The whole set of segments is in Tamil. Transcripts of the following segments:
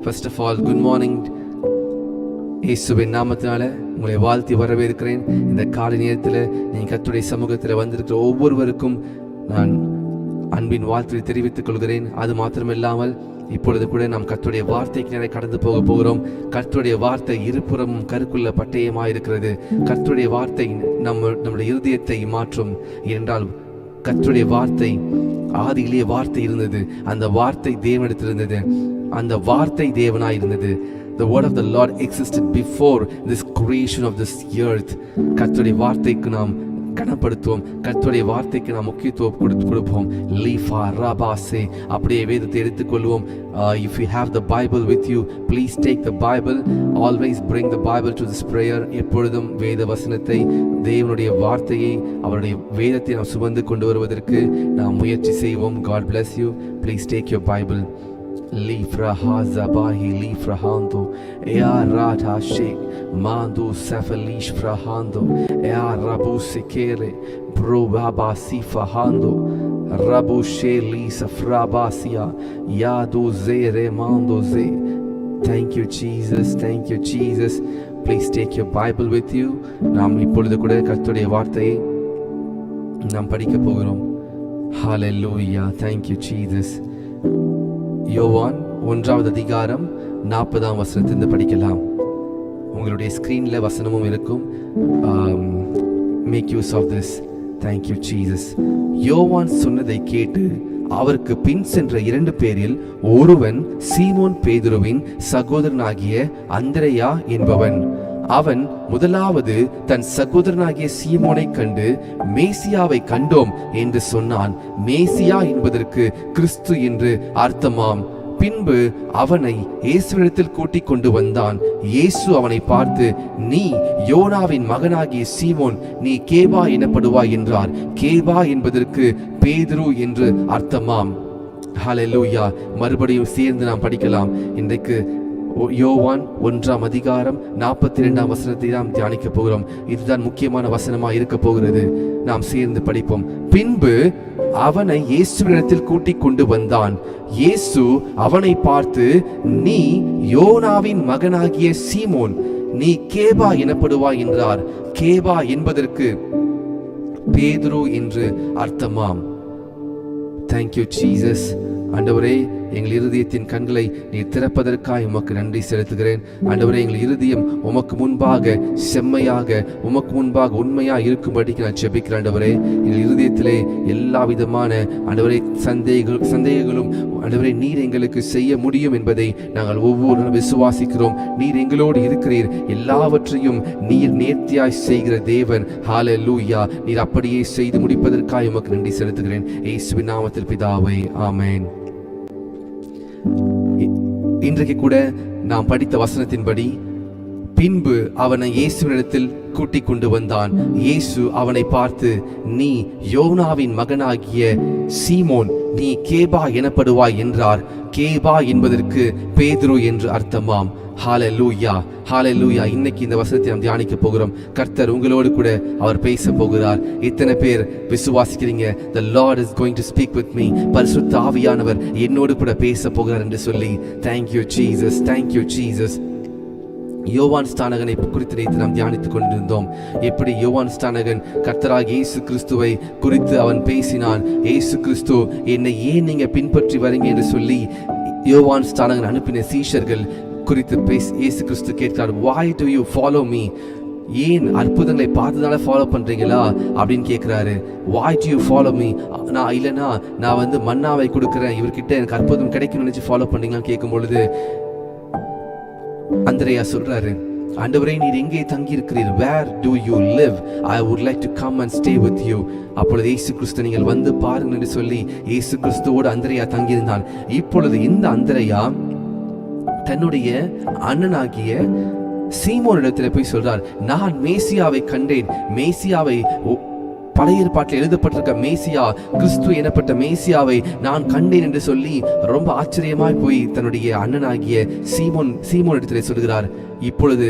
First of all, good morning. இயேசுவின் நாமத்தினால உங்களை வாழ்த்தி வரவேற்கிறேன். இந்த காலை நேரத்தில் நீங்கள் கர்த்தருடைய சமூகத்தில் வந்திருக்கிற ஒவ்வொருவருக்கும் நான் அன்பின் வாழ்த்தை தெரிவித்துக் கொள்கிறேன். அது மாத்திரமில்லாமல் இப்பொழுது கூட நாம் கர்த்தருடைய வார்த்தைக்கு நேரே கடந்து போகிறோம். கர்த்தருடைய வார்த்தை இருபுறமும் கருக்குள்ள பட்டயமாக இருக்கிறது. கர்த்தருடைய வார்த்தை நம்முடைய இருதயத்தை மாற்றும். என்றால் கர்த்தருடைய வார்த்தை ஆதியிலேயே வார்த்தை இருந்தது, அந்த வார்த்தை தேவனிடத்தில் இருந்தது, அந்த வார்த்தை தேவனாய் இருந்தது. The word of the Lord existed before this creation of this earth. கர்த்தருடைய வார்த்தைக்கு நாம் கனப்படுத்துவோம், கர்த்தருடைய வார்த்தைக்கு நாம் முக்கியத்துவம் கொடுப்போம். லீஃபா ராபாசே அப்படியே வேதத்தை எடுத்துக்கொள்வோம். If you have the Bible with you, please take the Bible. Always bring the Bible to this prayer. எப்பொழுதும் வேத வசனத்தை, தேவனுடைய வார்த்தையை, அவருடைய வேதத்தை நாம் சுமந்து கொண்டு வருவதற்கு நாம் முயற்சி செய்வோம். God bless you. Please take your Bible. Lifraha zabahi lifrahando ea rata shek mando safalish frahando ea rabu sekere bro baba sifahando rabu sheli safrabasia yado zere mando ze. Thank you Jesus, thank you Jesus. Please take your Bible with you. நாம் இப்பொழுது கூட கர்த்தருடைய வார்த்தையை நாம் படிக்க போகிறோம். Hallelujah. Thank you Jesus. யோவான் 1வது அதிகாரம் 40ஆம் வசனத்திலிருந்து படிக்கலாம். உங்களுடைய ஸ்கிரீன்ல வசனமும் இருக்கும். Make use of this. Thank you Jesus. யோவான் சொன்னதை கேட்டு அவருக்கு பின் சென்ற 2 பேரில் ஒருவன் சீமோன் பேதுருவின் சகோதரனாகிய அந்திரேயா என்பவன். அவன் முதலாவது தன் சகோதரனாகிய சீமோனை கண்டு மேசியாவை கண்டோம் என்று சொன்னான். மேசியா என்பதற்கு கிறிஸ்து என்று அர்த்தமாம். பின்பு அவனை இயேசுவிடத்தில் கூட்டிக் கொண்டு வந்தான். இயேசு அவனை பார்த்து, நீ யோனாவின் மகனாகிய சீமோன், நீ கேபா எனப்படுவாய் என்றார். கேபா என்பதற்கு பேதுரு என்று அர்த்தமாம். ஹல்லேலூயா. மறுபடியும் சேர்ந்து நாம் படிக்கலாம். இன்றைக்கு யோவான் 1ஆம் அதிகாரம் 42ஆம் வசனத்தை நாம் தியானிக்க போகிறோம். இதுதான் முக்கியமான வசனமாக இருக்க போகிறது. நாம் சேர்ந்து படிப்போம். பின்பு அவனை இயேசுவிடத்தில் கூட்டிக் கொண்டு வந்தான். இயேசு அவனை பார்த்து, நீ யோனாவின் மகனாகிய சீமோன், நீ கேபா எனப்படுவாய் என்றார். கேபா என்பதற்கு பேதுரு என்று அர்த்தமாம். Thank you Jesus. ஆண்டவரே, எங்கள் இருதயத்தின் கண்களை நீர் திறப்பதற்காக உமக்கு நன்றி செலுத்துகிறேன். ஆண்டவரே, எங்கள் இருதயம் உமக்கு முன்பாக செம்மையாக, உமக்கு முன்பாக உண்மையாக இருக்கும்படிக்கு நான் ஜெபிக்கிறேன். ஆண்டவரே, எங்கள் இருதயத்திலே எல்லா விதமான ஆண்டவரே சந்தேகங்களும் ஆண்டவரே நீர் எங்களுக்கு செய்ய முடியும் என்பதை நாங்கள் ஒவ்வொரு விசுவாசிக்கிறோம். நீர் எங்களோடு இருக்கிறீர், எல்லாவற்றையும் நீர் நேர்த்தியாய் செய்கிற தேவன். ஹல்லேலூயா. நீர் அப்படியே செய்து முடிப்பதற்காக உமக்கு நன்றி செலுத்துகிறேன். இயேசுவின் நாமத்தில் பிதாவே, ஆமென். இன்றைக்கு கூட நாம் படித்த வசனத்தின்படி பின்பு அவனை இயேசுவினிடத்தில் கூட்டிக் கொண்டு வந்தான். இயேசு அவனை பார்த்து, நீ யோனாவின் மகனாகிய சீமோன், நீ கேபா எனப்படுவாய் என்றார். கேபா என்பதற்கு பேதுரு என்று அர்த்தமாம். ஹல்லேலூயா, ஹல்லேலூயா. இன்னைக்கு இந்த வசனத்தை நாம் தியானிக்க போகிறோம். கர்த்தர் உங்களோடு கூட அவர் பேச போகிறார். இத்தனை பேர் விசுவாசிக்கிறீங்க, the Lord is going to speak with me, பரிசுத்த ஆவியானவர் என்னோடு கூட பேச போகிறார் என்று சொல்லி. Thank you Jesus, thank you Jesus. யோவான் ஸ்நானகனை குறித்து நேற்று நாம் தியானித்துக் கொண்டிருந்தோம். எப்படி யோவான் ஸ்நானகன் கர்த்தராகிய இயேசு கிறிஸ்துவை குறித்து அவன் பேசினான். இயேசு கிறிஸ்து, என்னை ஏன் நீங்க பின்பற்றி வரீங்க என்று சொல்லி யோவான் ஸ்நானகன் அனுப்பின சீஷர்கள் குறித்து இயேசு கிறிஸ்து கேட்கிறார், why do you follow me? ஏன் அற்புதங்களை பார்த்துதானே ஃபாலோ பண்றீங்களா அப்படின்னு கேட்கிறாரு. why do you follow me? நான் இல்லைன்னா நான் மன்னாவை கொடுக்குறேன், இவர்கிட்ட எனக்கு அற்புதம் கிடைக்கும்னு நினைச்சு ஃபாலோ பண்ணீங்களான்னு கேட்கும் பொழுது அந்திரேயா சொல்றாரு, ஆண்டவரே, நீர் எங்கே தங்கி இருக்கிறீர்? where do you live? I would like to come and stay with you. அப்பொழுது இயேசு கிறிஸ்து, நீங்கள் வந்து பாருங்கள் என்று சொல்லி இயேசு கிறிஸ்துவோடு அந்திரேயா தங்கியிருந்தான். இப்பொழுது இந்த அந்திரேயா தன்னுடைய அண்ணனாகிய சீமோனிடத்தில் போய் சொல்றார், நான் மேசியாவை கண்டேன். மேசியாவை, பழைய ஏற்பாட்டில் எழுதப்பட்டிருக்க மேசியா, கிறிஸ்து எனப்பட்ட மேசியாவை நான் கண்டேன் என்று சொல்லி ரொம்ப ஆச்சரியமாய் போய் தன்னுடைய அண்ணனாகிய சீமோன் இடத்திலே சொல்கிறார். இப்பொழுது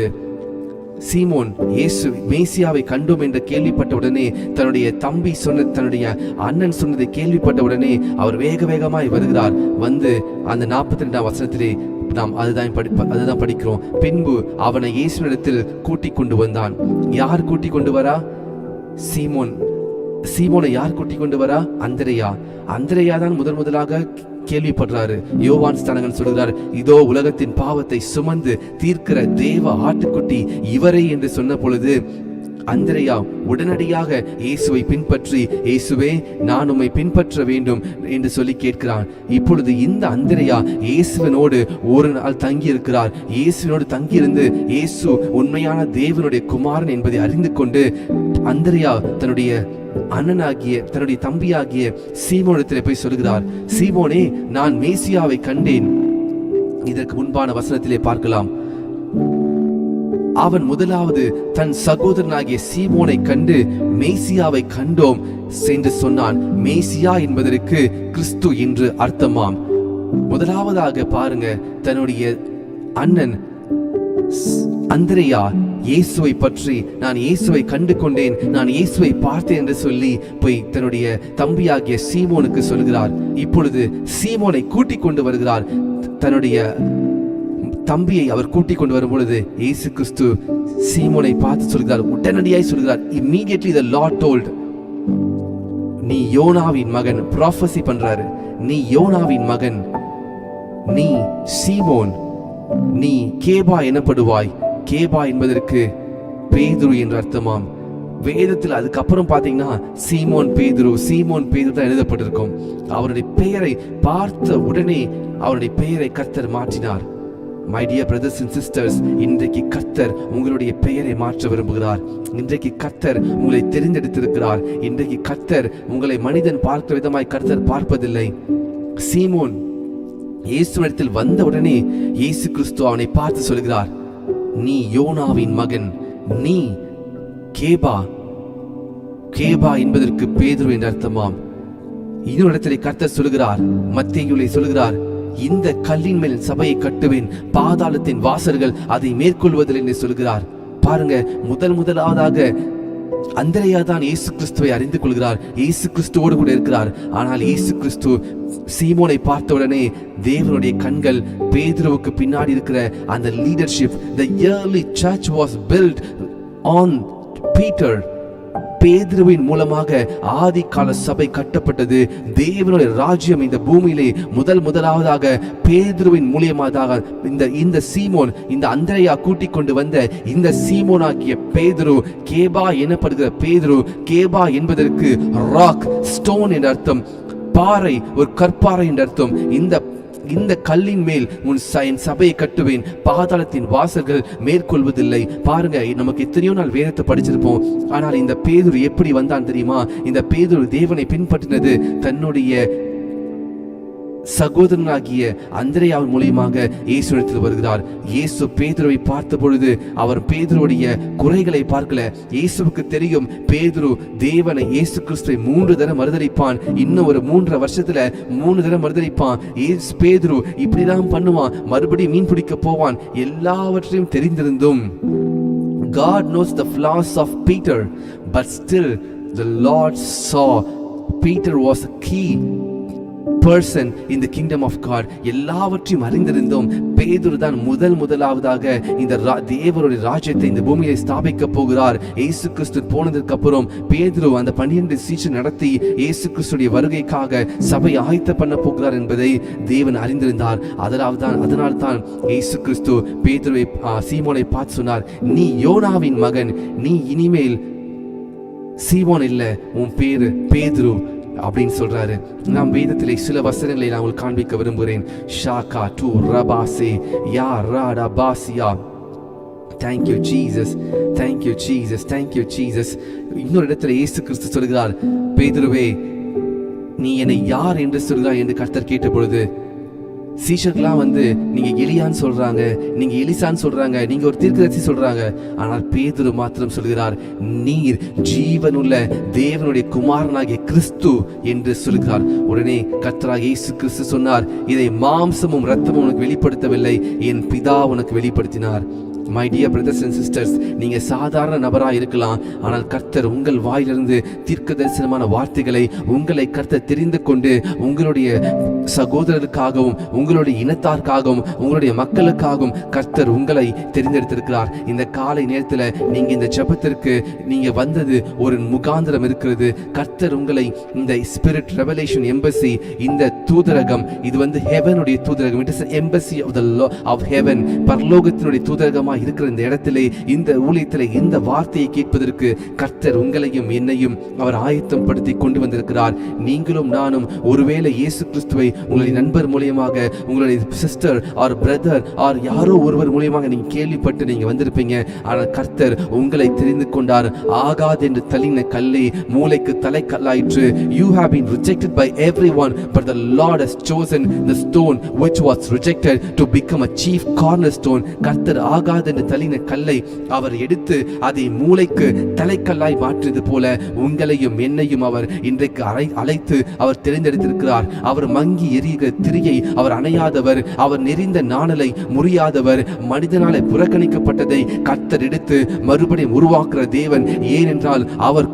சீமோன் இயேசு மேசியாவை கண்டோம் என்று கேள்விப்பட்ட உடனே, தன்னுடைய தம்பி தன்னுடைய அண்ணன் சொன்னதை கேள்விப்பட்ட உடனே அவர் வேகமாய் வருகிறார். வந்து அந்த 42ஆம் வசனத்திலே நாம் அதுதான் படிக்கிறோம். பின்பு அவனை இயேசுவினிடத்தில் கூட்டிக் கொண்டு வந்தான். யார் கூட்டிக் கொண்டு வரா? சீமோனை யார் கூட்டிக் கொண்டு வரா? அந்திரேயா தான் முதலாக கேள்விப்படுறாரு. யோவான் ஸ்நானகன் சொல்கிறார், இதோ உலகத்தின் பாவத்தை சுமந்து தீர்க்கிற தேவ ஆட்டுக்குட்டி இவரே என்று சொன்ன பொழுது அந்திரேயா உடனடியாக இயேசுவை பின்பற்றி, இயேசுவே நான் உம்மை பின்பற்ற வேண்டும் என்று சொல்லி கேட்கிறான். இப்பொழுது இந்த அந்திரேயா இயேசுவினோடு ஒரு நாள் தங்கி இருக்கிறார். இயேசுவினோடு தங்கியிருந்து இயேசு உண்மையான தேவனுடைய குமாரன் என்பதை அறிந்து கொண்டு அந்திரேயா தன்னுடைய அண்ணனாகிய தன்னுடைய தம்பியாகிய சீமோனிடத்தில் போய் சொல்கிறார், சீமோனே, நான் மேசியாவை கண்டேன். இதற்கு முன்பான வசனத்திலே பார்க்கலாம், அவன் முதலாவது தன் சகோதரனாகிய சீமோனை கண்டு மேசியாவை கண்டோம் என்று சொன்னான். மேசியா என்பதற்கு கிறிஸ்து என்று அர்த்தமாம். முதலாவதாக பாருங்க, தன்னுடைய அண்ணன் அந்திரேயா இயேசுவை பற்றி, நான் இயேசுவை கண்டு கொண்டேன், நான் இயேசுவை பார்த்தேன் என்று சொல்லி போய் தன்னுடைய தம்பியாகிய சீமோனுக்கு சொல்கிறார். இப்பொழுது சீமோனை கூட்டிக் கொண்டு வருகிறார். தன்னுடைய தம்பியை அவர் கூட்டிக் கொண்டு வரும் பொழுது இயேசு கிறிஸ்து சீமோனை பார்த்து சொல்கிறார், உடனடியாய் சொல்கிறார், immediately the Lord told, நீ யோனாவின் மகன், ப்ராஃபஸி பண்றாரு, நீ யோனாவின் மகன், நீ சீமோன், நீ கேபா எனப்படுவாய். கேபா என்பதற்கு பேதுரு என்று அர்த்தமாம். வேதத்தில் அதுக்கப்புறம் பாத்தீங்கன்னா சீமோன் பேதுரு தான் எழுதப்பட்டிருக்கும். அவருடைய பெயரை பார்த்த உடனே அவருடைய பெயரை கர்த்தர் மாற்றினார். My dear brothers and sisters, இன்றைக்கு கர்த்தர் உங்களுடைய பெயரை மாற்ற விரும்புகிறார். இன்றைக்கு கர்த்தர் உங்களை தெரிந்தெடுத்திருக்கிறார். இன்றைக்கு கர்த்தர் உங்களை மனிதன் பார்க்கிற விதமாய் கர்த்தர் பார்ப்பதில்லை. சீமோன் இயேசுவிடத்தில் வந்த உடனே இயேசு கிறிஸ்து அவனை பார்த்து சொல்கிறார், நீ யோனாவின் மகன், நீ கேபா என்பதற்கு பேதுரு என்று அர்த்தமாம். இன்னொரு இடத்திலே கர்த்தர் சொல்கிறார், மத்தேயுவிலே சொல்கிறார், இந்த கல்லின் மேல் சபையை கட்டுவேன், பாதாளத்தின் வாசல்கள் அதை மேற்கொள்வதில்லை என்று சொல்கிறார். பாருங்க, முதலாவதாக அந்திரேயா தான் இயேசு கிறிஸ்துவை அறிந்து கொள்கிறார், இயேசு கிறிஸ்துவோடு கூட இருக்கிறார். ஆனால் இயேசு கிறிஸ்து சீமோனை பார்த்தவுடனே தேவனுடைய கண்கள் பேதுருவுக்கு பின்னாடி இருக்கிற அந்த leadership, the early church was built on Peter. பேதுருவின் மூலமாக ஆதி கால சபை கட்டப்பட்டது. தேவனுடைய ராஜ்யம் இந்த பூமியிலே முதலாவதாக பேதுருவின் மூலியமாக இந்த சீமோன், இந்த அந்திரேயா கூட்டிக் கொண்டு வந்த இந்த சீமோனாகிய பேதுரு, கேபா எனப்படுகிற பேதுரு, கேபா என்பதற்கு ராக், ஸ்டோன் என்ற அர்த்தம், பாறை, ஒரு கற்பாறை என்ற அர்த்தம். இந்த கல்லின் மேல் என் சபையை கட்டுவேன், பாதாளத்தின் வாசல்கள் மேற்கொள்வதில்லை. பாருங்க, நமக்கு எத்தனையோ நாள் வேதத்தை படிச்சிருப்போம். ஆனால் இந்த பேதுரு எப்படி வந்தான் தெரியுமா? இந்த பேதுரு தேவனை பின்பற்றினது தன்னுடைய சகோதரனாகிய அந்திரேயாவின் மூலியமாக இயேசுவிடத்தில் வருகிறார். இயேசு பேதுருவை பார்த்த பொழுது அவர் பேதுருடைய குறைகளை பார்க்கல. இயேசுவுக்கு தெரியும், பேதுரு தேவனை, இயேசு கிறிஸ்துவை 3 தடவை மறுதலிப்பான், இன்னும் ஒரு 3.5 வருஷத்துல 3 தடவை மறுதலிப்பான். பேதுரு இப்படிதான் பண்ணுவான், மறுபடியும் மீன் பிடிக்க போவான். எல்லாவற்றையும் தெரிந்திருந்தும் God knows the flaws of Peter, but still the Lord saw Peter was a key person in the kingdom of God. எல்லாவற்றையும் அறிந்திருந்தோம், பேதுரு தான் முதலாவதாக இந்த தேவனுடைய ராஜ்யத்தை இந்த பூமியை ஸ்தாபிக்க போகிறார். இயேசு கிறிஸ்து போனதற்கு அப்புறம் பேதுரு அந்த 12 சீஷர் நடத்தி இயேசு கிறிஸ்துடைய வருகைக்காக சபை ஆயத்த பண்ண போகிறார் என்பதை தேவன் அறிந்திருந்தார். அதனால்தான் இயேசு கிறிஸ்து பேதுருவை, சீமோனை பார்த்து சொன்னார், நீ யோனாவின் மகன், நீ இனிமேல் சீமோன் இல்ல, உன் பேரு பேதுரு அப்படின்னு சொல்றாரு. நாம் வேதத்திலே சில வசனங்களை நான் உங்களுக்கு காண்பிக்க விரும்புகிறேன். ஷாகா டு ரபாசே யா ராடாபாசியா. Thank you Jesus, thank you Jesus, thank you Jesus. இன்னொரு இடத்துல இயேசு கிறிஸ்து சொல்கிறார், பேதுருவே, நீ என்னை யார் என்று சொல்கிறாய் என்று கர்த்தர் கேட்ட பொழுது சீஷர்கள்லாம் நீங்க எலியான்னு சொல்றாங்க, நீங்க எலிசான்னு சொல்றாங்க, நீங்க ஒரு தீர்க்கதரிசி சொல்றாங்க. ஆனால் பேதுரு மாத்திரம் சொல்கிறார், நீர் ஜீவனுள்ள தேவனுடைய குமாரனாகிய கிறிஸ்து என்று சொல்கிறார். உடனே கர்த்தராகிய இயேசு கிறிஸ்து சொன்னார், இதை மாம்சமும் இரத்தமும் உனக்கு வெளிப்படுத்தவில்லை, என் பிதா உனக்கு வெளிப்படுத்தினார். My dear brothers and sisters, நீங்க சாதாரண நபராக இருக்கலாம், ஆனால் கர்த்தர் உங்கள் வாயிலிருந்து தீர்க்க தரிசனமான வார்த்தைகளை உங்களை கர்த்தர் தெரிந்து கொண்டு உங்களுடைய சகோதரருக்காகவும் உங்களுடைய இனத்தாருக்காகவும் உங்களுடைய மக்களுக்காகவும் கர்த்தர் உங்களை தெரிந்தெடுத்திருக்கிறார். இந்த காலை நேரத்தில் நீங்க இந்த ஜெபத்திற்கு நீங்க வந்தது ஒரு முகாந்திரம் இருக்கிறது. கர்த்தர் உங்களை இந்த ஸ்பிரிட் ரெவலேஷன் எம்பசி, இந்த தூதரகம், இது ஹெவனுடைய தூதரகம், it is embassy of heaven, பரலோகத்தினுடைய தூதரகமாக இருக்கிற இந்த இடத்திலே, இந்த ஊழியத்திலே இந்த வார்த்தையை கேட்பதற்கு கர்த்தர் உங்களையும் என்னையும் அவர் ஆயத்தம் படுத்தி கொண்டு வந்திருக்கிறார். நீங்களும் நானும் ஒருவேளை இயேசு கிறிஸ்துவை உங்களுடைய நண்பர் மூலியமாக, உங்களுடைய சிஸ்டர் ஆர் பிரதர் ஆர் யாரோ ஒருவர் மூலியமாக நீங்க கேள்விப்பட்டு நீங்க வந்திருப்பீங்க. ஆனால் கர்த்தர் உங்களை தெரிந்து கொண்டார். ஆகாது என்று தள்ளின கல்லே மூளைக்கு தலை கல்லாயிற்று. You have been rejected by everyone, but the Lord has chosen the stone which was rejected to become a chief cornerstone. கர்த்தர் ஆகாது என்று தள்ளின கல்லை அவர் எடுத்து அதை மூளைக்கு தலைக்கல்லாய் மாற்றியது போல உங்களையும் என்னையும் அவர் இன்றைக்கு அழைத்து அவர் தெரிந்தெடுத்திருக்கிறார். அவர் மங்கி எரிகிற திரியை அவர் அணையாதவர், அவர் நெறிந்த நாணலை முறியாதவர், மனிதனாலே புறக்கணிக்கப்பட்டதை கர்த்தர் எடுத்து மறுபடியும் உருவாக்குற தேவன். ஏனென்றால் அவர்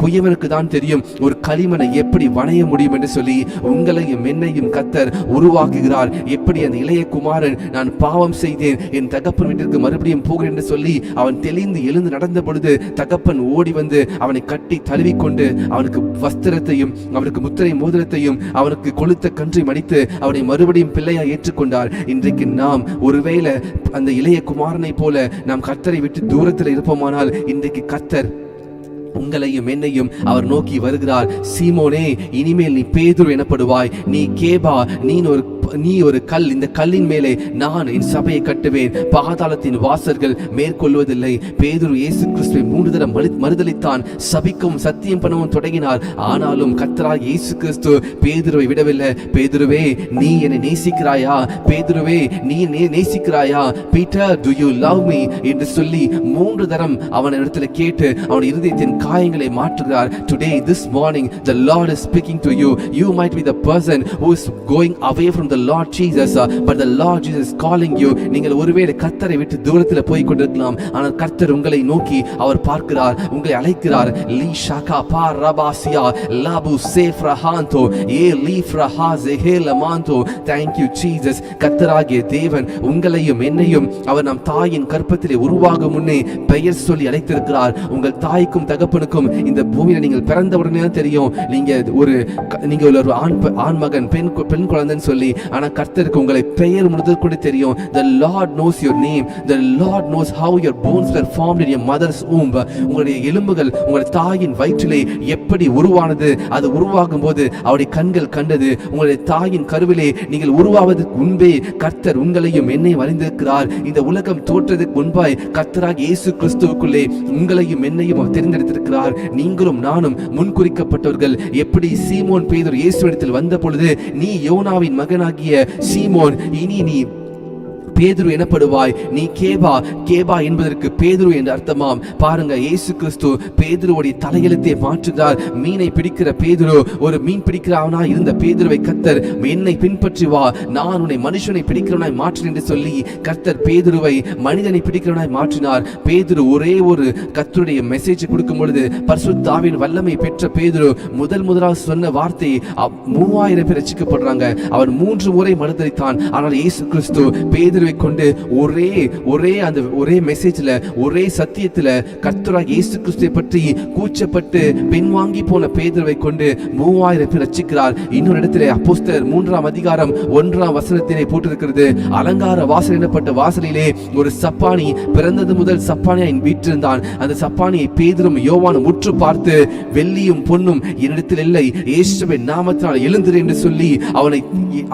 குயவனுக்கு தான் தெரியும் ஒரு களிமனை எப்படி வணைய முடியும் என்று சொல்லி உங்களையும் என்னையும் கர்த்தர் உருவாக்குகிறார். எப்படி அந்த இளைய குமாரன் நான் பாவம் செய்தேன், என் தகப்பன் வீட்டிற்கு மறுபடியும் போகிறேன் என்று சொல்லி அவன் தெளிந்து எழுந்து நடந்த பொழுது தகப்பன் ஓடி வந்து அவனை கட்டி தழுவிக்கொண்டு அவனுக்கு வஸ்திரத்தையும் அவனுக்கு முத்திரை மோதிரத்தையும் அவனுக்கு கொளுத்த கன்றை மடித்து அவனை மறுபடியும் பிள்ளையா ஏற்றுக்கொண்டார். இன்றைக்கு நாம் ஒருவேளை அந்த இளைய குமாரனை போல நாம் கர்த்தரை விட்டு தூரத்தில் இருப்போமானால் இன்றைக்கு கர்த்தர் உங்களையும் என்னையும் அவர் நோக்கி வருகிறார். சீமோனே, இனிமேல் நீ பேதுரு எனப்படுவாய். நீ கேபா, நீ ஒரு கல், இந்த கல்லின் மேலே நான் என் சபையை கட்டுவேன், பாதாளத்தின் வாசல்கள் மேற்கொள்வதில்லை. பேதுரு இயேசு கிறிஸ்துவை 3 தடவை மறுதலித்தான், சபிக்கவும் சத்தியம் பண்ணவும் தொடங்கினார். ஆனாலும் கர்த்தராகிய இயேசு கிறிஸ்து பேதுருவை விடவில்லை. பேதுருவே, நீ என்னை நேசிக்கிறாயா? பேதுருவே, நீ நேசிக்கிறாயா? Peter, do you love me என்று சொல்லி 3 தரம் அவனிடத்தில் கேட்டு அவனுடைய இருதயத்தின் காயங்களை மாற்றுகிறார். Today, this morning, the Lord is speaking to you. You might be the person who is going away from the Lord Jesus, but the Lord Jesus is calling you. நீங்கள் ஒருவேளை கர்த்தரை விட்டு தூரத்தில் போய் கொண்டிருக்கலாம், ஆனால் கர்த்தர் உங்களை நோக்கி அவர் பார்க்கிறார், உங்களை அழைக்கிறார். லீ ஷாகா பா ரபாசியா லாபு சேஃப்ரஹாந்தோ ஏ லீஃப்ரஹாஸே ஹேலமாந்தோ. Thank you Jesus. கர்த்தராகிய தேவன் உங்களையும் என்னையும் அவர் நம் தாயின் கர்ப்பத்திலே உருவாகும் முன்னே பெயர் சொல்லி அழைத்திருக்கிறார். உங்கள் தாய்க்கும் தகப்பனுக்கும் இந்த பூமியில நீங்கள் பிறந்த உடனே தெரியும் நீங்க ஒரு ஆண் மகன் பெண் குழந்தைன்னு சொல்லி. ஆனா கர்த்தருக்கு உங்களை பெயர் முதல் கூட தெரியும். The Lord knows your name. The Lord knows how your bones were formed in your mother's womb. உங்களுடைய எலும்புகள் உங்களுடைய தாயின் வயிற்றிலே எப்படி உருவானது, அது உருவாகும் போது அவருடைய கண்கள் கண்டது. உங்களுடைய தாயின் கருவிலே நீங்கள் உருவாவதற்கு முன்பே கர்த்தர் உங்களையும் என்னையும் அறிந்திருக்கிறார். இந்த உலகம் தோற்றதுக்கு முன்பாய் கர்த்தராகிய இயேசு கிறிஸ்துவுக்குள்ளே உங்களையும் என்னையும் தெரிந்தெடுத்திருக்கிறார். நீங்களும் நானும் முன்குறிக்கப்பட்டவர்கள். எப்படி சீமோன் பேதுரு இயேசுவிடத்தில் வந்த பொழுது, நீ யோனாவின் மகனாகிய சீமோன், இனி நீ பேதுரு எனப்படுவாய், நீ கேபா என்பதற்கு பேதுரு என்று அர்த்தமாம். பாருங்க, இயேசு கிறிஸ்து பேதுருவுடைய தலையெழுத்தை மாற்றுகிறார். மீனை பிடிக்கிற பேதுரு, ஒரு மீன் பிடிக்கிறவனா இருந்த பேதுருவை கர்த்தர் என்னை பின்பற்றி வா, நான் உன்னை மனுஷனை பிடிக்கிறவனாய் மாற்றினேன் என்று சொல்லி கர்த்தர் பேதுருவை மனிதனை பிடிக்கிறவனாய் மாற்றினார். பேதுரு ஒரே ஒரு கர்த்தருடைய மெசேஜ் கொடுக்கும் பொழுது பரிசுத்த ஆவியின் வல்லமை பெற்ற பேதுரு முதலாக சொன்ன வார்த்தை 3000 பேர் ரட்சிக்கப்படுறாங்க. அவன் 3 முறை மறுதலித்தான். ஆனால் இயேசு கிறிஸ்து பேதுரு கொண்டு ஒரே மெசேஜ்ல ஒரே சத்தியத்துல கர்த்தராகிய இயேசு கிறிஸ்துவை பற்றி கூச்சப்பட்டு பின்வாங்கி போன பேதுருவை கொண்டு 3000 பேர் ரட்சிக்கிறார். இன்னொரு இடத்திலே அப்போஸ்தலர் 3ஆம் அதிகாரம் 1ஆம் வசனத்திலே போட்டிருக்கிறது, அலங்கார வாசல் எனப்பட்ட வாசலிலே ஒரு சப்பானி பிறந்தது முதல் சப்பானியாய் வீற்றிருந்தான். அந்த சப்பானியை பேதுரும் யோவானும் உற்று பார்த்து, வெள்ளியும் பொன்னும் என்னிடத்தில் இல்லை, இயேசுவின் நாமத்தினால் எழுந்திரு என்று சொல்லி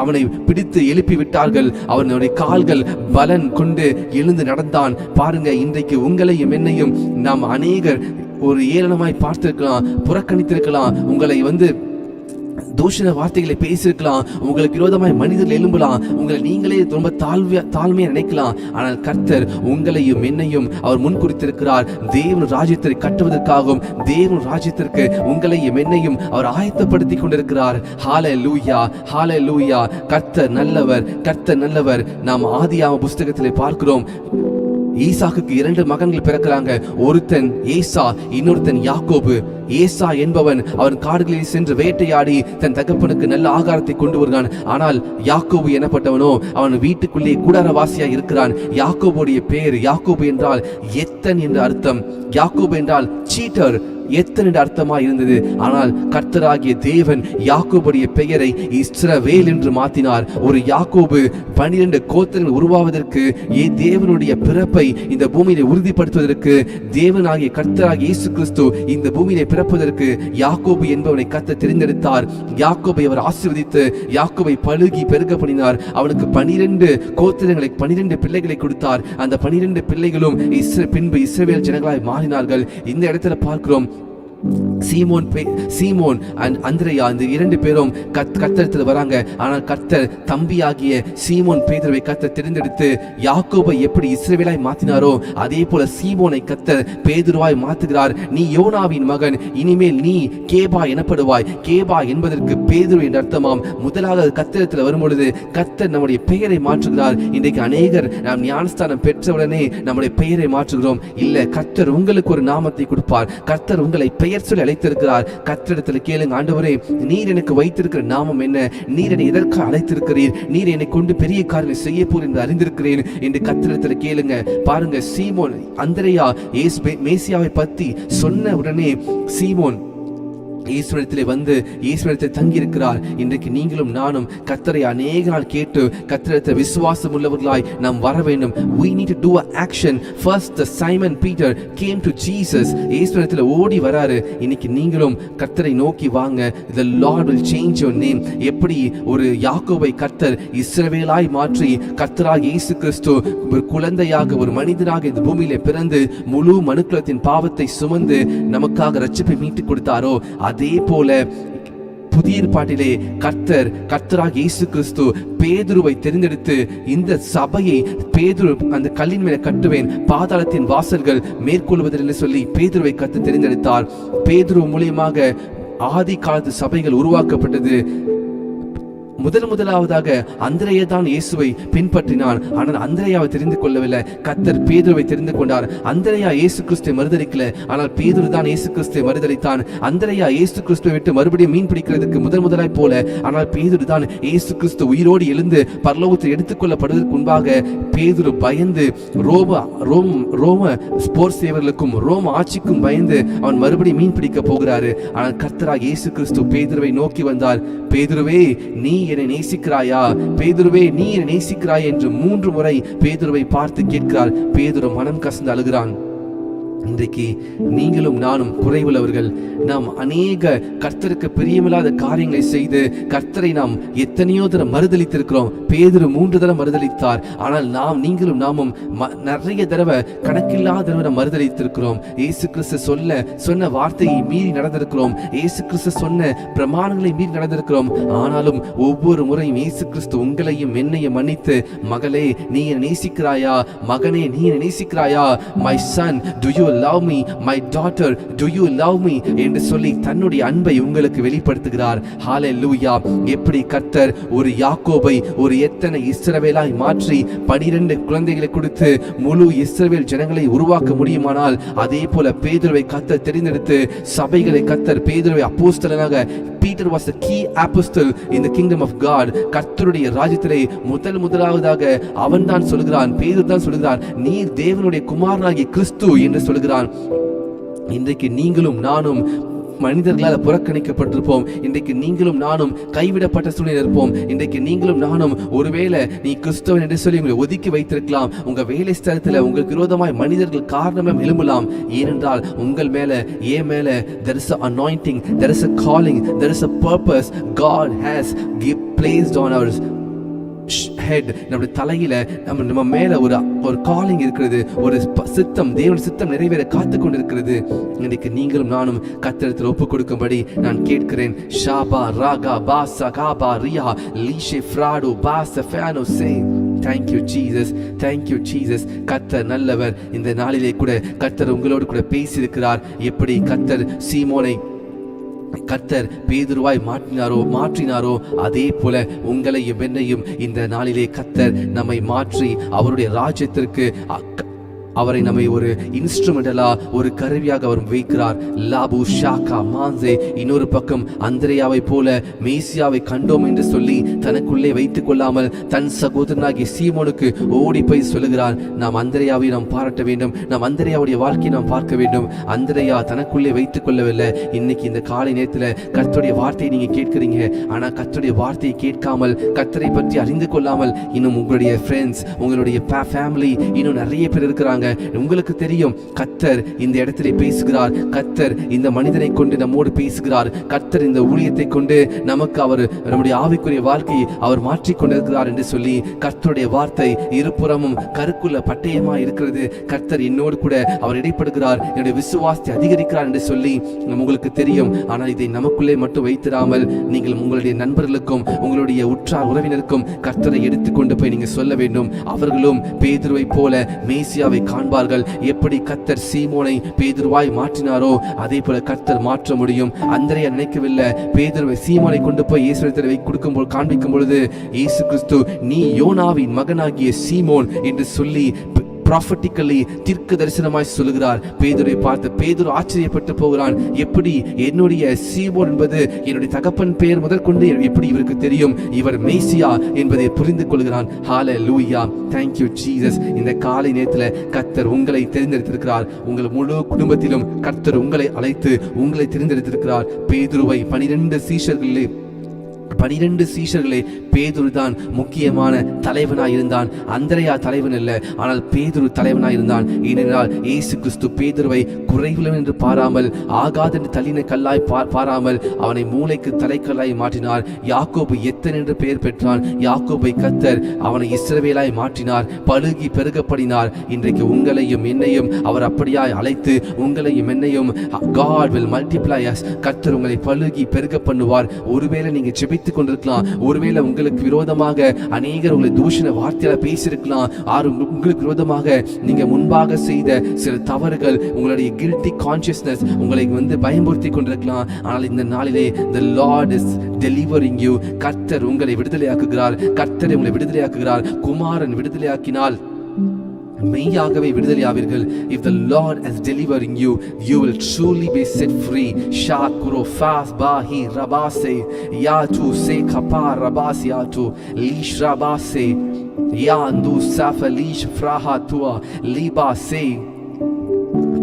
அவனை பிடித்து எழுப்பி விட்டார்கள். அவனுடைய கால்கள் பலன் கொண்டு எழுந்து நடந்தான். பாருங்க, இன்றைக்கு உங்களையும் என்னையும் நாம் அநேகர் ஒரு ஏளனமாய் பார்த்திருக்கலாம், புறக்கணித்திருக்கலாம், உங்களை தூஷண வார்த்தைகளை பேசியிருக்கலாம், உங்களுக்கு விரோதமாய் மனிதர்கள் எழும்பலாம், உங்களை நீங்களே ரொம்ப தாழ்மையா நினைக்கலாம். ஆனால் கர்த்தர் உங்களையும் என்னையும் அவர் முன்குறித்திருக்கிறார். தேவன் ராஜ்யத்தை கட்டுவதற்காகவும் தேவன் ராஜ்யத்திற்கு உங்களையும் என்னையும் அவர் ஆயத்தப்படுத்தி கொண்டிருக்கிறார். ஹல்லேலூயா, ஹல்லேலூயா. கர்த்தர் நல்லவர், கர்த்தர் நல்லவர். நாம் ஆதியாகம புஸ்தகத்திலே பார்க்கிறோம், ஈசாக்குக்கு 2 மகன்கள் பிறக்கிறாங்க. ஒருத்தன் ஏசா, இன்னொருத்தன் யாக்கோபு. ஏசா என்பவன் அவன் காடுகளில் சென்று வேட்டையாடி தன் தகப்பனுக்கு நல்ல ஆகாரத்தை கொண்டு வருகிறான். ஆனால் யாக்கோபு எனப்பட்டவனோ அவன் வீட்டுக்குள்ளே கூடாரவாசியா இருக்கிறான். யாக்கோபுடைய பெயர், யாக்கோபு என்றால் எத்தன் என்று அர்த்தம். யாக்கோபு என்றால் சீட்டர், எத்தன் என்று அர்த்தமா இருந்தது. ஆனால் கர்த்தராகிய தேவன் யாக்கோபுடைய பெயரை இஸ்ரவேல் என்று மாற்றினார். ஒரு யாக்கோபு 12 கோத்திரங்கள் உருவாவதற்கு, தேவனுடைய பிறப்பை இந்த பூமியில உறுதிப்படுத்துவதற்கு, தேவனாகிய கர்த்தராகிய இயேசு கிறிஸ்து இந்த பூமியில பிறப்பதற்கு யாக்கோபு என்பவனை கர்த்தர் தெரிந்தெடுத்தார். யாக்கோபை அவர் ஆசீர்வதித்து யாக்கோபை பழுகி பெருக பண்ணினார். அவனுக்கு 12 கோத்திரங்களை, 12 பிள்ளைகளை கொடுத்தார். அந்த 12 பிள்ளைகளும் பின்பு இஸ்ரவேல் ஜனங்களாய் மாறினார்கள். இந்த இடத்துல பார்க்கிறோம், சீமோன் அண்ட் அந்திரேயா, இந்த 2 பேரும் கர்த்தரிடத்தில் வராங்க. ஆனால் கர்த்தர் தம்பியாகிய சீமோன் பேதுருவை கர்த்தர் தெரிந்தெடுத்து யாக்கோபை எப்படி இஸ்ரவேலாய் மாற்றினாரோ அதே போல சீமோனை கர்த்தர் பேதுருவாய் மாற்றுகிறார். நீ யோனாவின் மகன், இனிமேல் நீ கேபா எனப்படுவாய். கேபா என்பதற்கு பேதுரு என்ற அர்த்தமாம். முதலாக கர்த்தரிடத்தில் வரும் பொழுது கர்த்தர் நம்முடைய பெயரை மாற்றுகிறார். இன்றைக்கு அநேகர் நாம் ஞானஸ்தானம் பெற்றவுடனே நம்முடைய பெயரை மாற்றுகிறோம். இல்ல, கர்த்தர் உங்களுக்கு ஒரு நாமத்தை கொடுப்பார். கர்த்தர் உங்களை பெயர் சொல்லி அழைத்திருக்கிறார். கர்த்தரிடத்தில் கேளுங்க, ஆண்டவரே நீர் எனக்கு வைத்திருக்கிற நாமம் என்ன? நீர் என்னை எதற்கு அழைத்திருக்கிறீர்? நீர் என்னை கொண்டு பெரிய காரியங்களை செய்ய போர் என்று அறிந்திருக்கிறேன் என்று கர்த்தரிடத்தில் கேளுங்க. பாருங்க, சீமோன் அந்திரேயா மேசியாவை பற்றி சொன்ன உடனே சீமோன் ஈஸ்வரத்திலே வந்து ஈஸ்வரத்தை தங்கி இருக்கிறார். இன்றைக்கு நீங்களும் நானும் கர்த்தரை அநேக நாள் கேட்டு கர்த்தரிடத்தில் விசுவாசம் உள்ளவர்களாய் நாம் வர வேண்டும். We need to do an action. First the Simon Peter came to Jesus. ஈஸ்வரத்தில் ஓடி வராரு. இன்னைக்கு நீங்களும் கர்த்தரை நோக்கி வாங்க. The Lord will change your name. எப்படி ஒரு யாக்கோபை கர்த்தர் இஸ்ரவேலாய் மாற்றி கர்த்தராகிய இயேசு கிறிஸ்து ஒரு குழந்தையாக, ஒரு மனிதனாக இந்த பூமியிலே பிறந்து முழு மனுக்குலத்தின் பாவத்தை சுமந்து நமக்காக ரட்சிப்பை மீட்டுக் கொடுத்தாரோ, அதே போல புதிய ஏற்பாட்டிலே கர்த்தராகிய இயேசு கிறிஸ்து பேதுருவை தெரிந்தெடுத்து இந்த சபையை பேதுரு அந்த கல்லின் மேல கட்டுவேன், பாதாளத்தின் வாசல்கள் மேற்கொள்வதில்லை சொல்லி பேதுருவை கர்த்தர் தெரிந்தெடுத்தார். பேதுரு மூலியமாக ஆதி காலத்து சபைகள் உருவாக்கப்பட்டது. முதலாவதாக அந்திரேயா தான் இயேசுவை பின்பற்றினான். ஆனால் அந்திரேயாவை தெரிந்து கொள்ளவில்லை, கர்த்தர் பேதுருவை தெரிந்து கொண்டார். அந்திரேயா இயேசு கிறிஸ்துவை மறுதலிக்கல, ஆனால் பேதுரு தான் இயேசு கிறிஸ்துவை மறுதலித்தான். அந்திரேயா இயேசு கிறிஸ்துவை விட்டு மறுபடியும் மீன் பிடிக்கிறதுக்கு முதலாய் போல, ஆனால் பேதுரு தான் இயேசு கிறிஸ்து உயிரோடு எழுந்து பரலோகத்தில் எடுத்துக்கொள்ளப்படுவதற்கு முன்பாக பேதுரு பயந்து ரோம போர் சேவர்களுக்கும் ரோம ஆட்சிக்கும் பயந்து அவன் மறுபடியும் மீன் பிடிக்க போகிறாரு. ஆனால் கர்த்தராகிய இயேசு கிறிஸ்து பேதுருவை நோக்கி வந்தார். பேதுருவே, நீ என்னை நேசிக்கிறாயா? பேதுருவே, நீ என்னை நேசிக்கிறாய் என்று 3 முறை பேதுருவை பார்த்து கேட்கிறார். பேதுரு மனம் கசந்து அழுகிறான். இன்றைக்கு நீங்களும் நானும் குறைவுள்ளவர்கள். நாம் அநேக கர்த்தருக்கு பிரியமில்லாத காரியங்களை செய்து கர்த்தரை நாம் எத்தனையோ தரம் மறுதலித்திருக்கிறோம். பேதுரு 3 தரம் மறுதலித்தார். ஆனால் நீங்களும் நாமும் நிறைய தடவை, கணக்கில்லாத தடவை மறுதலித்திருக்கிறோம். இயேசு கிறிஸ்து சொன்ன வார்த்தையை மீறி நடந்திருக்கிறோம். இயேசு கிறிஸ்து சொன்ன பிரமாணங்களை மீறி நடந்திருக்கிறோம். ஆனாலும் ஒவ்வொரு முறையும் இயேசு கிறிஸ்து உங்களையும் என்னையும் மன்னித்து, மகளே நீ என்னை நேசிக்கிறாயா? மகனே நீ என்னை நேசிக்கிறாயா? My son, do you love me? My daughter, do you love me? என்று சொல்லி தன்னுடைய அன்பை உங்களுக்கு வெளிப்படுத்துகிறார். ஹalleluya. எப்படி கர்த்தர் ஒரு யாக்கோபை ஒரு எத்தனை இஸ்ரவேலாய் மாற்றி 12 குழந்தைகளை கொடுத்து முழு இஸ்ரவேல் ஜனங்களை உருவாக்க முடியுமானால், அதே போல பேதுருவை கர்த்தர் தெரிந்தெடுத்து சபைகளை கர்த்தர் பேதுருவை அப்போஸ்தலனாக, Peter was the key apostle in the kingdom of God. கர்த்தருடைய ராஜ்யத்திலே முதலாவதாக அவன் தான் சொல்கிறான், பேதுரு தான் சொல்கிறான், நீ தேவனுடைய குமாரனாகிய கிறிஸ்து என்று சொல்கிறான். இன்றைக்கு நீங்களும் நானும் மனிதர்களால் புறக்கணிக்கப்பட்டிருப்போம். இன்றைக்கு நீங்களும் நானும் கைவிடப்பட்ட சூழ்நிலை இருப்போம். இன்றைக்கு நீங்களும் நானும் ஒருவேளை நீ கிறிஸ்தவன் என்று சொல்லி உங்களை ஒதுக்கி வைத்திருக்கலாம். உங்க வேலை ஸ்தலத்தில் உங்களுக்கு விரோதமாய் மனிதர்கள் காரணம் எழும்பலாம். ஏனென்றால் உங்கள் மேல, ஏன் மேல there is an anointing, there is a calling, there is a purpose God has placed on our head. நம்முடைய தலையில நம்ம மேல ஒரு காலிங் இருக்கிறது, ஒரு சித்தம், தேவனுடைய சித்தம் நிறைவேற காத்து கொண்டிருக்கிறது. இன்னைக்கு நீங்களும் நானும் கர்த்தரிடத்தில் ஒப்பு கொடுக்கும்படி நான் கேட்கிறேன். ஷாபா ராகா பாசா Kaapa Riya லீஷே Prado Bhasa ஃபேனோ say Thank you Jesus, thank you Jesus. கர்த்தர் நல்லவர். இந்த நாளிலே கூட கர்த்தர் உங்களோடு கூட பேசியிருக்கிறார். எப்படி கர்த்தர் சீமோனை கர்த்தர் பேதுருவாய் மாற்றினாரோ அதே போல உங்களையும் என்னையும் இந்த நாளிலே கர்த்தர் நம்மை மாற்றி அவருடைய ராஜ்யத்திற்கு அவரை நம்மை ஒரு இன்ஸ்ட்ருமெண்டலா, ஒரு கருவியாக அவர் வைக்கிறார். லாபு ஷாக்கா மான்சே. இன்னொரு பக்கம் அந்திரேயாவை போல மேசியாவை கண்டோம் என்று சொல்லி தனக்குள்ளே வைத்துக் கொள்ளாமல் தன் சகோதரனாகிய சீமோனுக்கு ஓடி போய் சொல்லுகிறார், நாம் அந்திரேயாவை நாம் பாராட்ட வேண்டும், நாம் அந்திரேயாவுடைய வாழ்க்கையை நாம் பார்க்க வேண்டும். அந்திரேயா தனக்குள்ளே வைத்துக் கொள்ளவில்லை. இன்னைக்கு இந்த காலை நேரத்தில் கர்த்தருடைய வார்த்தையை நீங்க கேட்கிறீங்க, ஆனா கர்த்தருடைய வார்த்தையை கேட்காமல், கர்த்தரை பற்றி அறிந்து கொள்ளாமல் இன்னும் உங்களுடைய ஃப்ரெண்ட்ஸ், உங்களுடைய ஃபேமிலி இன்னும் நிறைய பேர் இருக்கிறாங்க. உங்களுக்கு தெரியும் கர்த்தர் இந்த இடத்திலே பேசுகிறார், கர்த்தர் இந்த மனிதனை கொண்டு நம்மோடு பேசுகிறார், கர்த்தர் இந்த ஊழியத்தை கொண்டு நமக்கு அவர் நம்முடைய ஆவிக்குரிய வாழ்க்கையை அவர் மாற்றிக் கொண்டிருக்கிறார் என்று சொல்லி கர்த்தருடைய வார்த்தை இருபுறமும் கருக்குள்ள பட்டயமா இருக்கிறது. கர்த்தர் என்னோடு கூட அவர் இடைப்படுகிறார், என்னுடைய விசுவாசத்தை அதிகரிக்கிறார் என்று சொல்லி உங்களுக்கு தெரியும். ஆனால் இதை நமக்குள்ளே மட்டும் வைத்திராமல் நீங்கள் உங்களுடைய நண்பர்களுக்கும் உங்களுடைய உற்றார் உறவினருக்கும் கர்த்தரை எடுத்துக்கொண்டு போய் நீங்க சொல்ல வேண்டும். அவர்களும் பேதுருவை போல மேசியாவை காண்பார்கள். எப்படி கர்த்தர் சீமோனை பேதுருவாய் மாற்றினாரோ அதே போல கர்த்தர் மாற்ற முடியும். அந்திரேயா நினைக்கவில்லை, பேதுருவை சீமோனை கொண்டு போய் இயேசுவிடத்தில் கொடுக்கும்போது காண்பிக்கும் பொழுது இயேசு கிறிஸ்து நீ யோனாவின் மகனாகிய சீமோன் என்று சொல்லி ப்ராஃபட்டிக்கலி தீர்க்க தரிசனமாய் சொல்லுகிறார். பேதுரை பார்த்து பேதுரு ஆச்சரியப்பட்டு போகிறான். எப்படி என்னுடைய சீமோன் என்பது என்னுடைய தகப்பன் பெயர் முதற்கொண்டு எப்படி இவருக்கு தெரியும், இவர் மேசியா என்பதை புரிந்து கொள்கிறான். ஹல்லேலூயா, thank you Jesus. இந்த காலை நேரத்தில் கர்த்தர் உங்களை தெரிந்தெடுத்திருக்கிறார். உங்கள் முழு குடும்பத்திலும் கர்த்தர் உங்களை அழைத்து உங்களை தெரிந்தெடுத்திருக்கிறார். பேதுருவை 12 சீஷர்களே பேதுரு தான் முக்கியமான தலைவனாய் இருந்தான். அந்திரேயா தலைவன் அல்ல, ஆனால் பேதுரு தலைவனாய் இருந்தான். ஏனென்றால் இயேசு கிறிஸ்து பேதுருவை குறைவுள்ளவன் என்று பாராமல், ஆகாது என்று தள்ளின கல்லாய் பாராமல் அவனை மூளைக்கு தலைக்கல்லாய் மாற்றினார். யாக்கோபு எத்தன் என்று பெயர் பெற்றான். யாக்கோபை கர்த்தர் அவனை இஸ்ரவேலாய் மாற்றினார், பழுகி பெருகப்படினார். இன்றைக்கு உங்களையும் என்னையும் அவர் அப்படியாய் அழைத்து உங்களையும் என்னையும் God will multiply us. கர்த்தர் உங்களை பழுகி பெருக பண்ணுவார். ஒருவேளை நீங்க ஜெபித்துக் கொண்டிருக்கலாம், ஒருவேளை உங்களுக்கு விரோதமாக அநேகர் உங்களை தூஷண வார்த்தையால பேசியிருக்கலாம், உங்களுக்கு விரோதமாக நீங்க முன்பாக செய்த சில தவறுகள், உங்களுடைய கில்ட்டி கான்சியஸ்னஸ் உங்களை பயமுறுத்தி கொண்டிருக்கலாம். ஆனால் இந்த நாளிலே the Lord is delivering you. கர்த்தர் உங்களை விடுதலையாக்குகிறார். கர்த்தர் உங்களை விடுதலையாக்குகிறார். குமாரன் விடுதலையாக்கினால் மெய்யாகவே விடுதலையாவீர்கள். If the Lord is delivering you, you will truly be set free. Shakuro fas bahi rabase yatu se kapa rabasi yatu lish rabase yandu safalish fraha tua libase.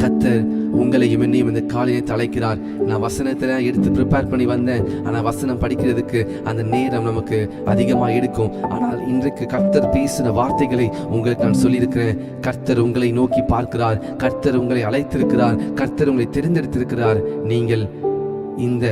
கர்த்தர் உங்களையும் என்னையும் இந்த காலையை அழைக்கிறார். நான் வசனத்தை எடுத்து ப்ரிப்பேர் பண்ணி வந்தேன், ஆனால் வசனம் படிக்கிறதுக்கு அந்த நேரம் நமக்கு அதிகமாக எடுக்கும். ஆனால் இன்றைக்கு கர்த்தர் பேசின வார்த்தைகளை உங்களுக்கு நான் சொல்லியிருக்கிறேன். கர்த்தர் உங்களை நோக்கி பார்க்கிறார், கர்த்தர் உங்களை அழைத்திருக்கிறார், கர்த்தர் உங்களை தெரிந்தெடுத்திருக்கிறார். நீங்கள் இந்த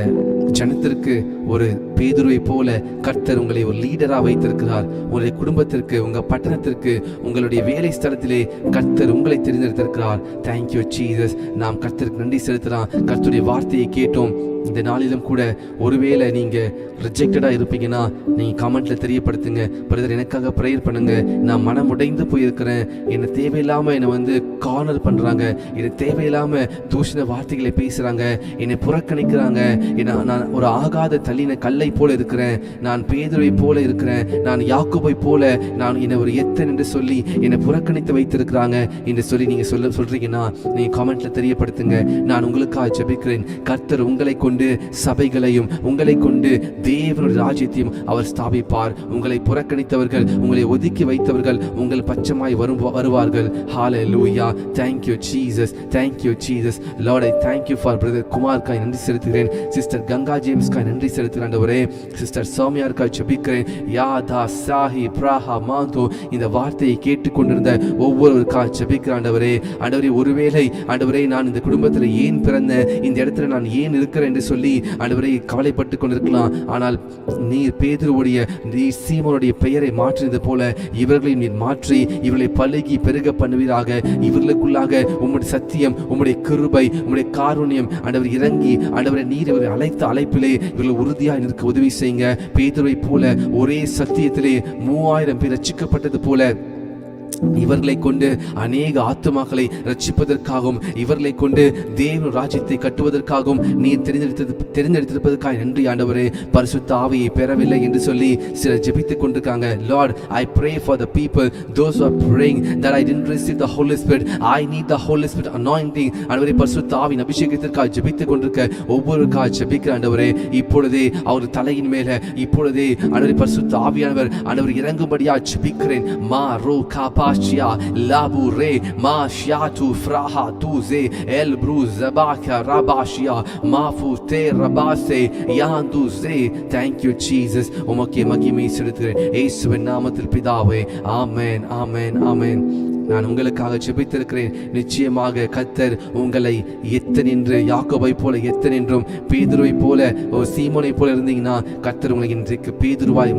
ஜனத்திற்கு ஒரு பேதுருவை போல கர்த்தர் உங்களை ஒரு லீடரா வைத்திருக்கிறார். உங்களுடைய குடும்பத்திற்கு, உங்க பட்டணத்திற்கு, உங்களுடைய வேலை ஸ்தலத்திலே கர்த்தர் உங்களை தெரிந்தெடுத்திருக்கிறார். Thank you Jesus. நாம் கர்த்தருக்கு நன்றி செலுத்தலாம். கர்த்தருடைய வார்த்தையை கேட்டோம். இந்த நாளிலும் கூட ஒருவேளை நீங்க ரிஜெக்டடா இருப்பீங்கன்னா நீங்க கமெண்ட்ல தெரியப்படுத்துங்க. பிரதர் எனக்காக ப்ரேயர் பண்ணுங்க, நான் மனம் உடைந்து போயிருக்கிறேன், என்னை தேவையில்லாம என்னை கார்னர் பண்றாங்க, என்னை தேவையில்லாம தூஷண வார்த்தைகளை பேசுறாங்க, என்னை புறக்கணிக்கிறாங்க, நான் ஒரு ஆகாத தள்ளின கல்லை போல இருக்கிறேன், நான் பேதுருவை போல இருக்கிறேன், நான் யாக்கோபை போல நான் என்னை ஒரு எத்தன் என்று சொல்லி என்னை புறக்கணித்து வைத்திருக்கிறாங்க என்று சொல்லி நீங்க சொல்றீங்கன்னா நீங்க கமெண்ட்ல தெரியப்படுத்துங்க. நான் உங்களுக்காக ஜெபிக்கிறேன். கர்த்தர் உங்களை கொண்டு சபைகளையும் உங்களை கொண்டு தேவனுடைய ராஜ்யத்தையும் அவர் ஸ்தாபிப்பார். உங்களை புறக்கணித்தவர்கள், உங்களை ஒதுக்கி வைத்தவர்கள் உங்கள் பட்சமாய் வருவார்கள். ஹல்லேலூயா. Thank you Jesus. Thank you Jesus. Lord, I thank you for brother குமார்க்காய் நன்றி செலுத்துகிறேன். சிஸ்டர் கங்கா ஜேம்ஸ்காய் நன்றி செலுத்துகிறேன் ஆண்டவரே. சிஸ்டர் சௌமியார்க்காய் ஜெபிக்கிறேன். யாதா சாஹி பிரஹா மாந்தோ இந்த வார்த்தையை கேட்டுக்கொண்டிருந்த ஒவ்வொருவருக்காய் ஜெபிக்கிறேன் ஆண்டவரே. ஆண்டவரே, ஒருவேளை ஆண்டவரே நான் இந்த குடும்பத்தில் ஏன் பிறந்தேன், இந்த இடத்துல நான் ஏன் இருக்கிறேன் என்று சொல்லி ஆண்டவரே கவலைப்பட்டு கொண்டிருக்கலாம். ஆனால் நீர் பேதுருவுடைய நீர் சீமோனுடைய பெயரை மாற்றினது போல இவர்களையும் நீர் மாற்றி இவர்களை பழுகி பெருக பண்ணுவீராக. இவர்களுக்குள்ளாக உம்முடைய சத்தியம், உம்முடைய கிருபை, உம்முடைய காருண்யம் ஆண்டவர் இறங்கி ஆண்டவரை நீர் இவரை அழைத்த அழைப்பிலே இவர்கள் உறுதியாக நிற்க உதவி செய்யுங்க. பேதுருவை போல ஒரே சத்தியத்திலே 3000 பேர் ரட்சிக்கப்பட்டது போல இவர்களை கொண்டு அநேக ஆத்துமாக்களை ரட்சிப்பதற்காகவும் இவர்களை கொண்டு தேவ ராஜ்யத்தை கட்டுவதற்காகவும் நீர் தெரிந்தெடுத்திருப்பதற்காக நன்றி ஆண்டவரே. பரிசுத்த ஆவியை பெறவில்லை என்று சொல்லி சிலர் ஜெபித்துக் கொண்டிருக்காங்க. Lord, I pray for the people, those who are praying that I didn't receive the Holy Spirit. I need the Holy Spirit anointing. ஆண்டவரே, பரிசுத்த ஆவியின் அபிஷேகத்திற்காக ஜெபித்துக் கொண்டிருக்க ஒவ்வொருவருக்காக ஜெபிக்கிற ஆண்டவரே, இப்பொழுதே அவர் தலையின் மேல இப்பொழுதே ஆண்டவரே பரிசுத்த ஆவியானவர் ஆண்டவர் இறங்கும்படியா ஜெபிக்கிறேன். மா ரோ காபாஷியா லாபு ரே மா ஷியாது ஃப்ராஹா தூசே எல் ப்ரூஸ் ஜபாகா ரபாஷியா மாஃபு தே ரபாசே யாந்துசே. Thank you Jesus. உமக்கே மகிமை செலுத்துகிறேன் இயேசுவின் நாமத்தில் பிதாவே. ஆமென், ஆமென், ஆமென். நான் உங்களுக்காக ஜெபித்திருக்கிறேன். நிச்சயமாக கர்த்தர் உங்களை எத்தனின்று யாக்கோபை போல எத்தனின்றும் பேதுருவை போல சீமோனை போல இருந்தீங்கன்னா கர்த்தர் உங்களை இன்றைக்கு பேதுருவாய்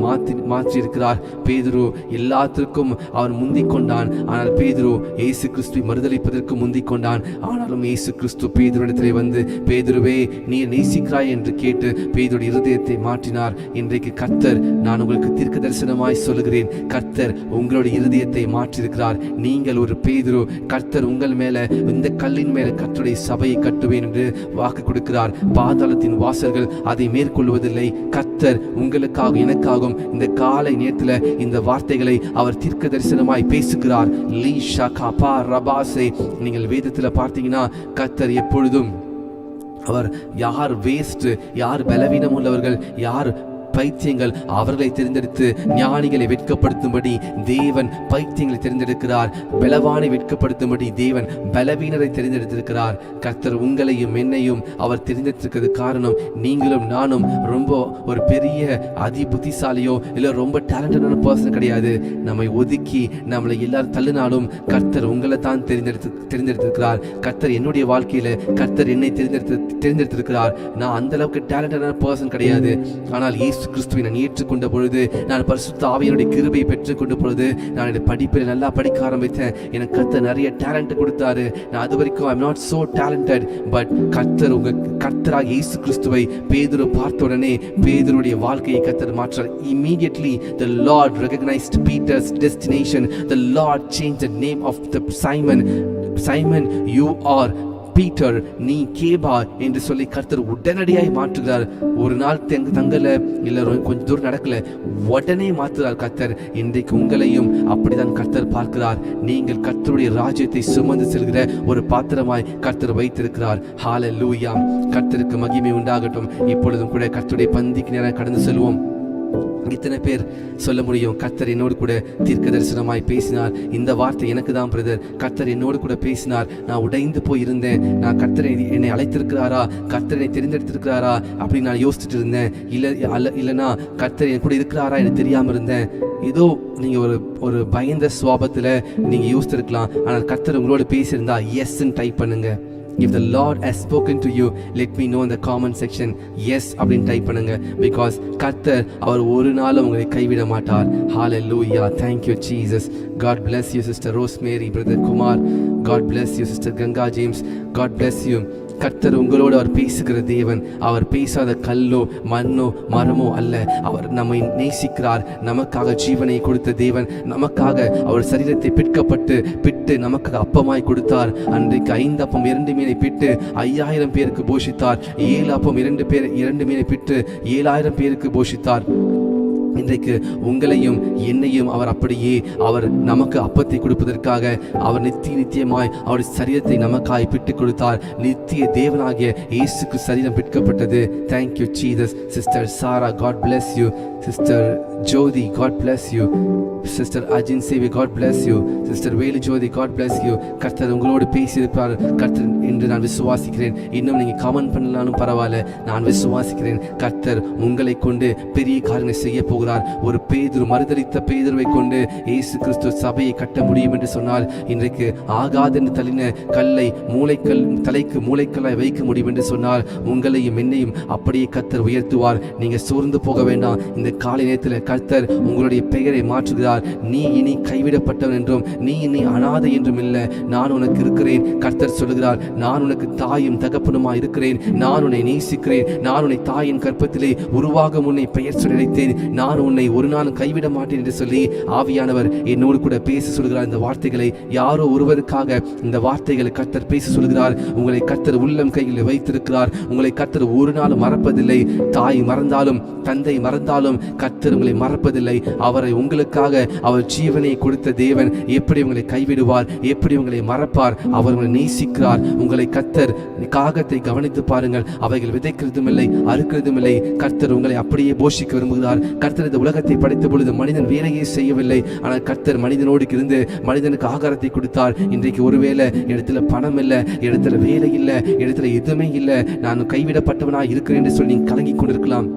மாற்றி இருக்கிறார். பேதுரு எல்லாத்திற்கும் அவன் முந்திக் கொண்டான். ஆனால் பேதுரு இயேசு கிறிஸ்துவை மறுதலிப்பதற்கு முந்திக் கொண்டான். ஆனாலும் இயேசு கிறிஸ்து பேதுருவிடத்திலே வந்து, பேதுருவே நீ நேசிக்கிறாய் என்று கேட்டு பேதுருடைய இருதயத்தை மாற்றினார். இன்றைக்கு கர்த்தர், நான் உங்களுக்கு தீர்க்க தரிசனமாய் சொல்லுகிறேன், கர்த்தர் உங்களுடைய இருதயத்தை மாற்றியிருக்கிறார். நீங்கள் ஒரு பேதுரு. கர்த்தர் உங்கள் மேல, இந்த கல்லின் மேல கர்த்தருடைய சபையை கட்டுவேன் என்று வாக்கு கொடுக்கிறார். பாதாளத்தின் வாசல்கள் அதை மேற்கொள்வதில்லை. கர்த்தர் உங்களுக்காக எனக்காகவும் இந்த காலை நேரத்துல இந்த வார்த்தைகளை அவர் தீர்க்க தரிசனமாய் பேசுகிறார். லீஷா காபா ரபாசே. நீங்கள் வேதத்துல பார்த்தீங்கன்னா கர்த்தர் எப்பொழுதும் அவர் யார் வேஸ்ட், யார் பலவீனம் உள்ளவர்கள், யார் பைத்தியங்கள், அவர்களை தேர்ந்தெடுத்து ஞானிகளை வெட்கப்படுத்தும்படி தேவன் பைத்தியங்களை தேர்ந்தெடுக்கிறார். பலவானை வெட்கப்படுத்தும்படி தேவன் பலவீனரை தேர்ந்தெடுத்திருக்கிறார். கர்த்தர் உங்களையும் என்னையும் அவர் தேர்ந்தெடுத்திருக்கிறது காரணம், நீங்களும் நானும் ரொம்ப ஒரு பெரிய அதி புத்திசாலியோ இல்லை ரொம்ப டேலண்டடான பர்சன் கிடையாது. நம்மை ஒதுக்கி நம்மளை எல்லாரும் தள்ளினாலும் கர்த்தர் உங்களை தான் தெரிந்தெடுத்திருக்கிறார். கர்த்தர் என்னுடைய வாழ்க்கையில கர்த்தர் என்னை தெரிந்தெடுத்திருக்கிறார். நான் அந்த அளவுக்கு டேலண்டடான பர்சன் கிடையாது. ஆனால் கிறிஸ்துவை நான் ஏற்றுக்கொண்ட பொழுது, நான் பரிசுத்த ஆவியினுடைய கிருபையை பெற்றுக்கொண்ட பொழுது, நான் என்னுடைய படிப்பில் நல்லா படிக்க ஆரம்பித்தேன். எனக்கு கர்த்தர் நிறைய டேலண்ட் கொடுத்தாரு. நான் அது வரைக்கும் I am not so talented. But கர்த்தர், உங்க கர்த்தராக இயேசு கிறிஸ்துவை பேதுரு பார்த்த உடனே பேதுருடைய வாழ்க்கையை கர்த்தர் மாற்றார். Immediately the Lord recognized Peter's destination. The Lord changed the name of the Simon. Simon, you are Peter, நீ கேபா என்று சொல்லி கர்த்தர் உடனடியாய் மாற்றுகிறார். ஒரு நாள் தங்கல இல்ல கொஞ்சம் தூரம் நடக்கல, உடனே மாற்றுகிறார் கர்த்தர். இன்றைக்கு உங்களையும் அப்படிதான் கர்த்தர் பார்க்கிறார். நீங்கள் கர்த்தருடைய ராஜ்யத்தை சுமந்து செல்கிற ஒரு பாத்திரமாய் கர்த்தர் வைத்திருக்கிறார். ஹல்லேலூயா. கர்த்தருக்கு மகிமை உண்டாகட்டும். இப்பொழுதும் கூட கர்த்தருடைய பந்திக்கு நேரம் கடந்து செல்வோம். இத்தனை பேர் சொல்ல முடியும், கர்த்தர் என்னோடு கூட தீர்க்க தரிசனமாய் பேசினார். இந்த வார்த்தை எனக்கு தான் பிரதர், கர்த்தர் என்னோடு கூட பேசினார். நான் உடைந்து போய் இருந்தேன். நான் கர்த்தர் என்னை அழைத்திருக்கிறாரா, கர்த்தர் என்னை தெரிந்தெடுத்திருக்கிறாரா அப்படின்னு நான் யோசிச்சுட்டு இருந்தேன். இல்லைன்னா கர்த்தர் என் கூட இருக்கிறாரா எனக்கு தெரியாம இருந்தேன். ஏதோ நீங்க ஒரு பயந்த சுவாபத்துல நீங்க யோசிச்சிருக்கலாம். ஆனால் கர்த்தர் உங்களோட பேசியிருந்தா எஸ்ன்னு டைப் பண்ணுங்க. If the Lord has spoken to you, let me know in the comment section. Yes அப்படின்னு டைப் பண்ணுங்க. Because கர்த்தர் அவர் ஒரு நாள் உங்களை கைவிட மாட்டார். Hallelujah. Thank you Jesus. God bless you sister Rosemary, brother Kumar. God bless you sister Ganga James. God bless you. கர்த்தர் உங்களோடு அவர் பேசுகிற தேவன். அவர் பேசாத கல்லோ மண்ணோ மரமோ அல்ல. அவர் நம்மை நேசிக்கிறார். நமக்காக ஜீவனை கொடுத்த தேவன். நமக்காக அவர் சரீரத்தை பிட்டு நமக்கு அப்பமாய் கொடுத்தார். அன்றைக்கு 5 அப்பம் 2 மீனை பிட்டு 5000 பேருக்கு போஷித்தார். 7 அப்பம் 2 மீனை பிட்டு 7000 பேருக்கு போஷித்தார். இன்றைக்கு உங்களையும் என்னையும் அவர் அப்படியே அவர் நமக்கு அப்பத்தை கொடுப்பதற்காக அவர் நித்தியமாய் அவருடைய சரீரத்தை நமக்காய் பிட்டு கொடுத்தார். நித்திய தேவனாகிய இயேசுக்கு சரீரம் பிற்கப்பட்டது. Thank you Jesus. Sister Sarah, God bless you. Sister Jothi, God bless you. Sister Ajin Sevi, God bless you. Sister Velu Jothi, God bless you. கர்த்தர் உங்களோடு பேசியிருப்பார் கர்த்தர் என்று நான் விசுவாசிக்கிறேன். இன்னும் நீங்க கமெண்ட் பண்ணலாலும் பரவாயில்ல, நான் விசுவாசிக்கிறேன். கர்த்தர் உங்களை கொண்டு பெரிய காரியங்களை செய்ய போகிறார். ஒரு பேதுரு, மறுதலித்த பேதுருவை கொண்டு இயேசு கிறிஸ்து சபையை கட்ட முடியும் என்று சொன்னால், இன்றைக்கு ஆகாதென்று தள்ளின கல்லை தலைக்கு மூளைக்கல்லாய் வைக்க முடியும் என்று சொன்னால், உங்களையும் என்னையும் அப்படியே கர்த்தர் உயர்த்துவார். நீங்க சோர்ந்து போக வேண்டாம். இந்த காலை நேரத்தில் கர்த்தர் உங்களுடைய பெயரை மாற்றுகிறார். சொல்கிறார், நீ இனி கைவிடப்பட்டவன் என்றும் நீ இனி அனாதை என்றும் இல்லை, நான் உனக்கு இருக்கிறேன். கர்த்தர் சொல்கிறார், நான் உனக்கு தாயும் தகப்பனுமா இருக்கிறேன், நான் உன்னை நேசிக்கிறேன், நான் உன்னை தாயின் கற்பத்திலே உருவாக உன்னை பெயர் சொல்லி அழைத்தேன், நான் உன்னை ஒரு நாளும் கைவிட மாட்டேன் என்று சொல்லி ஆவியானவர் என்னோடு கூட பேச சொல்கிறார். இந்த வார்த்தைகளை யாரோ ஒருவருக்காக இந்த வார்த்தைகளை கர்த்தர் பேச சொல்கிறார். உங்களை கர்த்தர் உள்ளம் கையில் வைத்திருக்கிறார். உங்களை கர்த்தர் ஒரு நாளும் மறப்பதில்லை. தாய் மறந்தாலும் தந்தை மறந்தாலும் கர்த்தர் உங்களை மறப்பதில்லை. அவரை உங்களுக்காக அவர் ஜீவனை கொடுத்த தேவன் எப்படி உங்களை கைவிடுவார், எப்படி உங்களை மறப்பார்? அவர் உங்களை நேசிக்கிறார். உங்களை கர்த்தர் காகத்தை கவனித்து பாருங்கள், அவைகள் விதைக்கிறதும் இல்லை அறுக்கிறதும் இல்லை. கர்த்தர் உங்களை அப்படியே போஷிக்க விரும்புகிறார். கர்த்தர் இந்த உலகத்தை படைத்த பொழுது மனிதன் வேலையே செய்யவில்லை, ஆனால் கர்த்தர் மனிதனோடு இருந்து மனிதனுக்கு ஆகாரத்தை கொடுத்தார். இன்றைக்கு ஒருவேளை இடத்துல பணம் இல்லை, இடத்துல வேலை இல்லை, இடத்துல எதுவுமே இல்லை, நான் கைவிடப்பட்டவனாக இருக்கிறேன் என்று சொல்லி கலங்கி கொண்டிருக்கலாம்.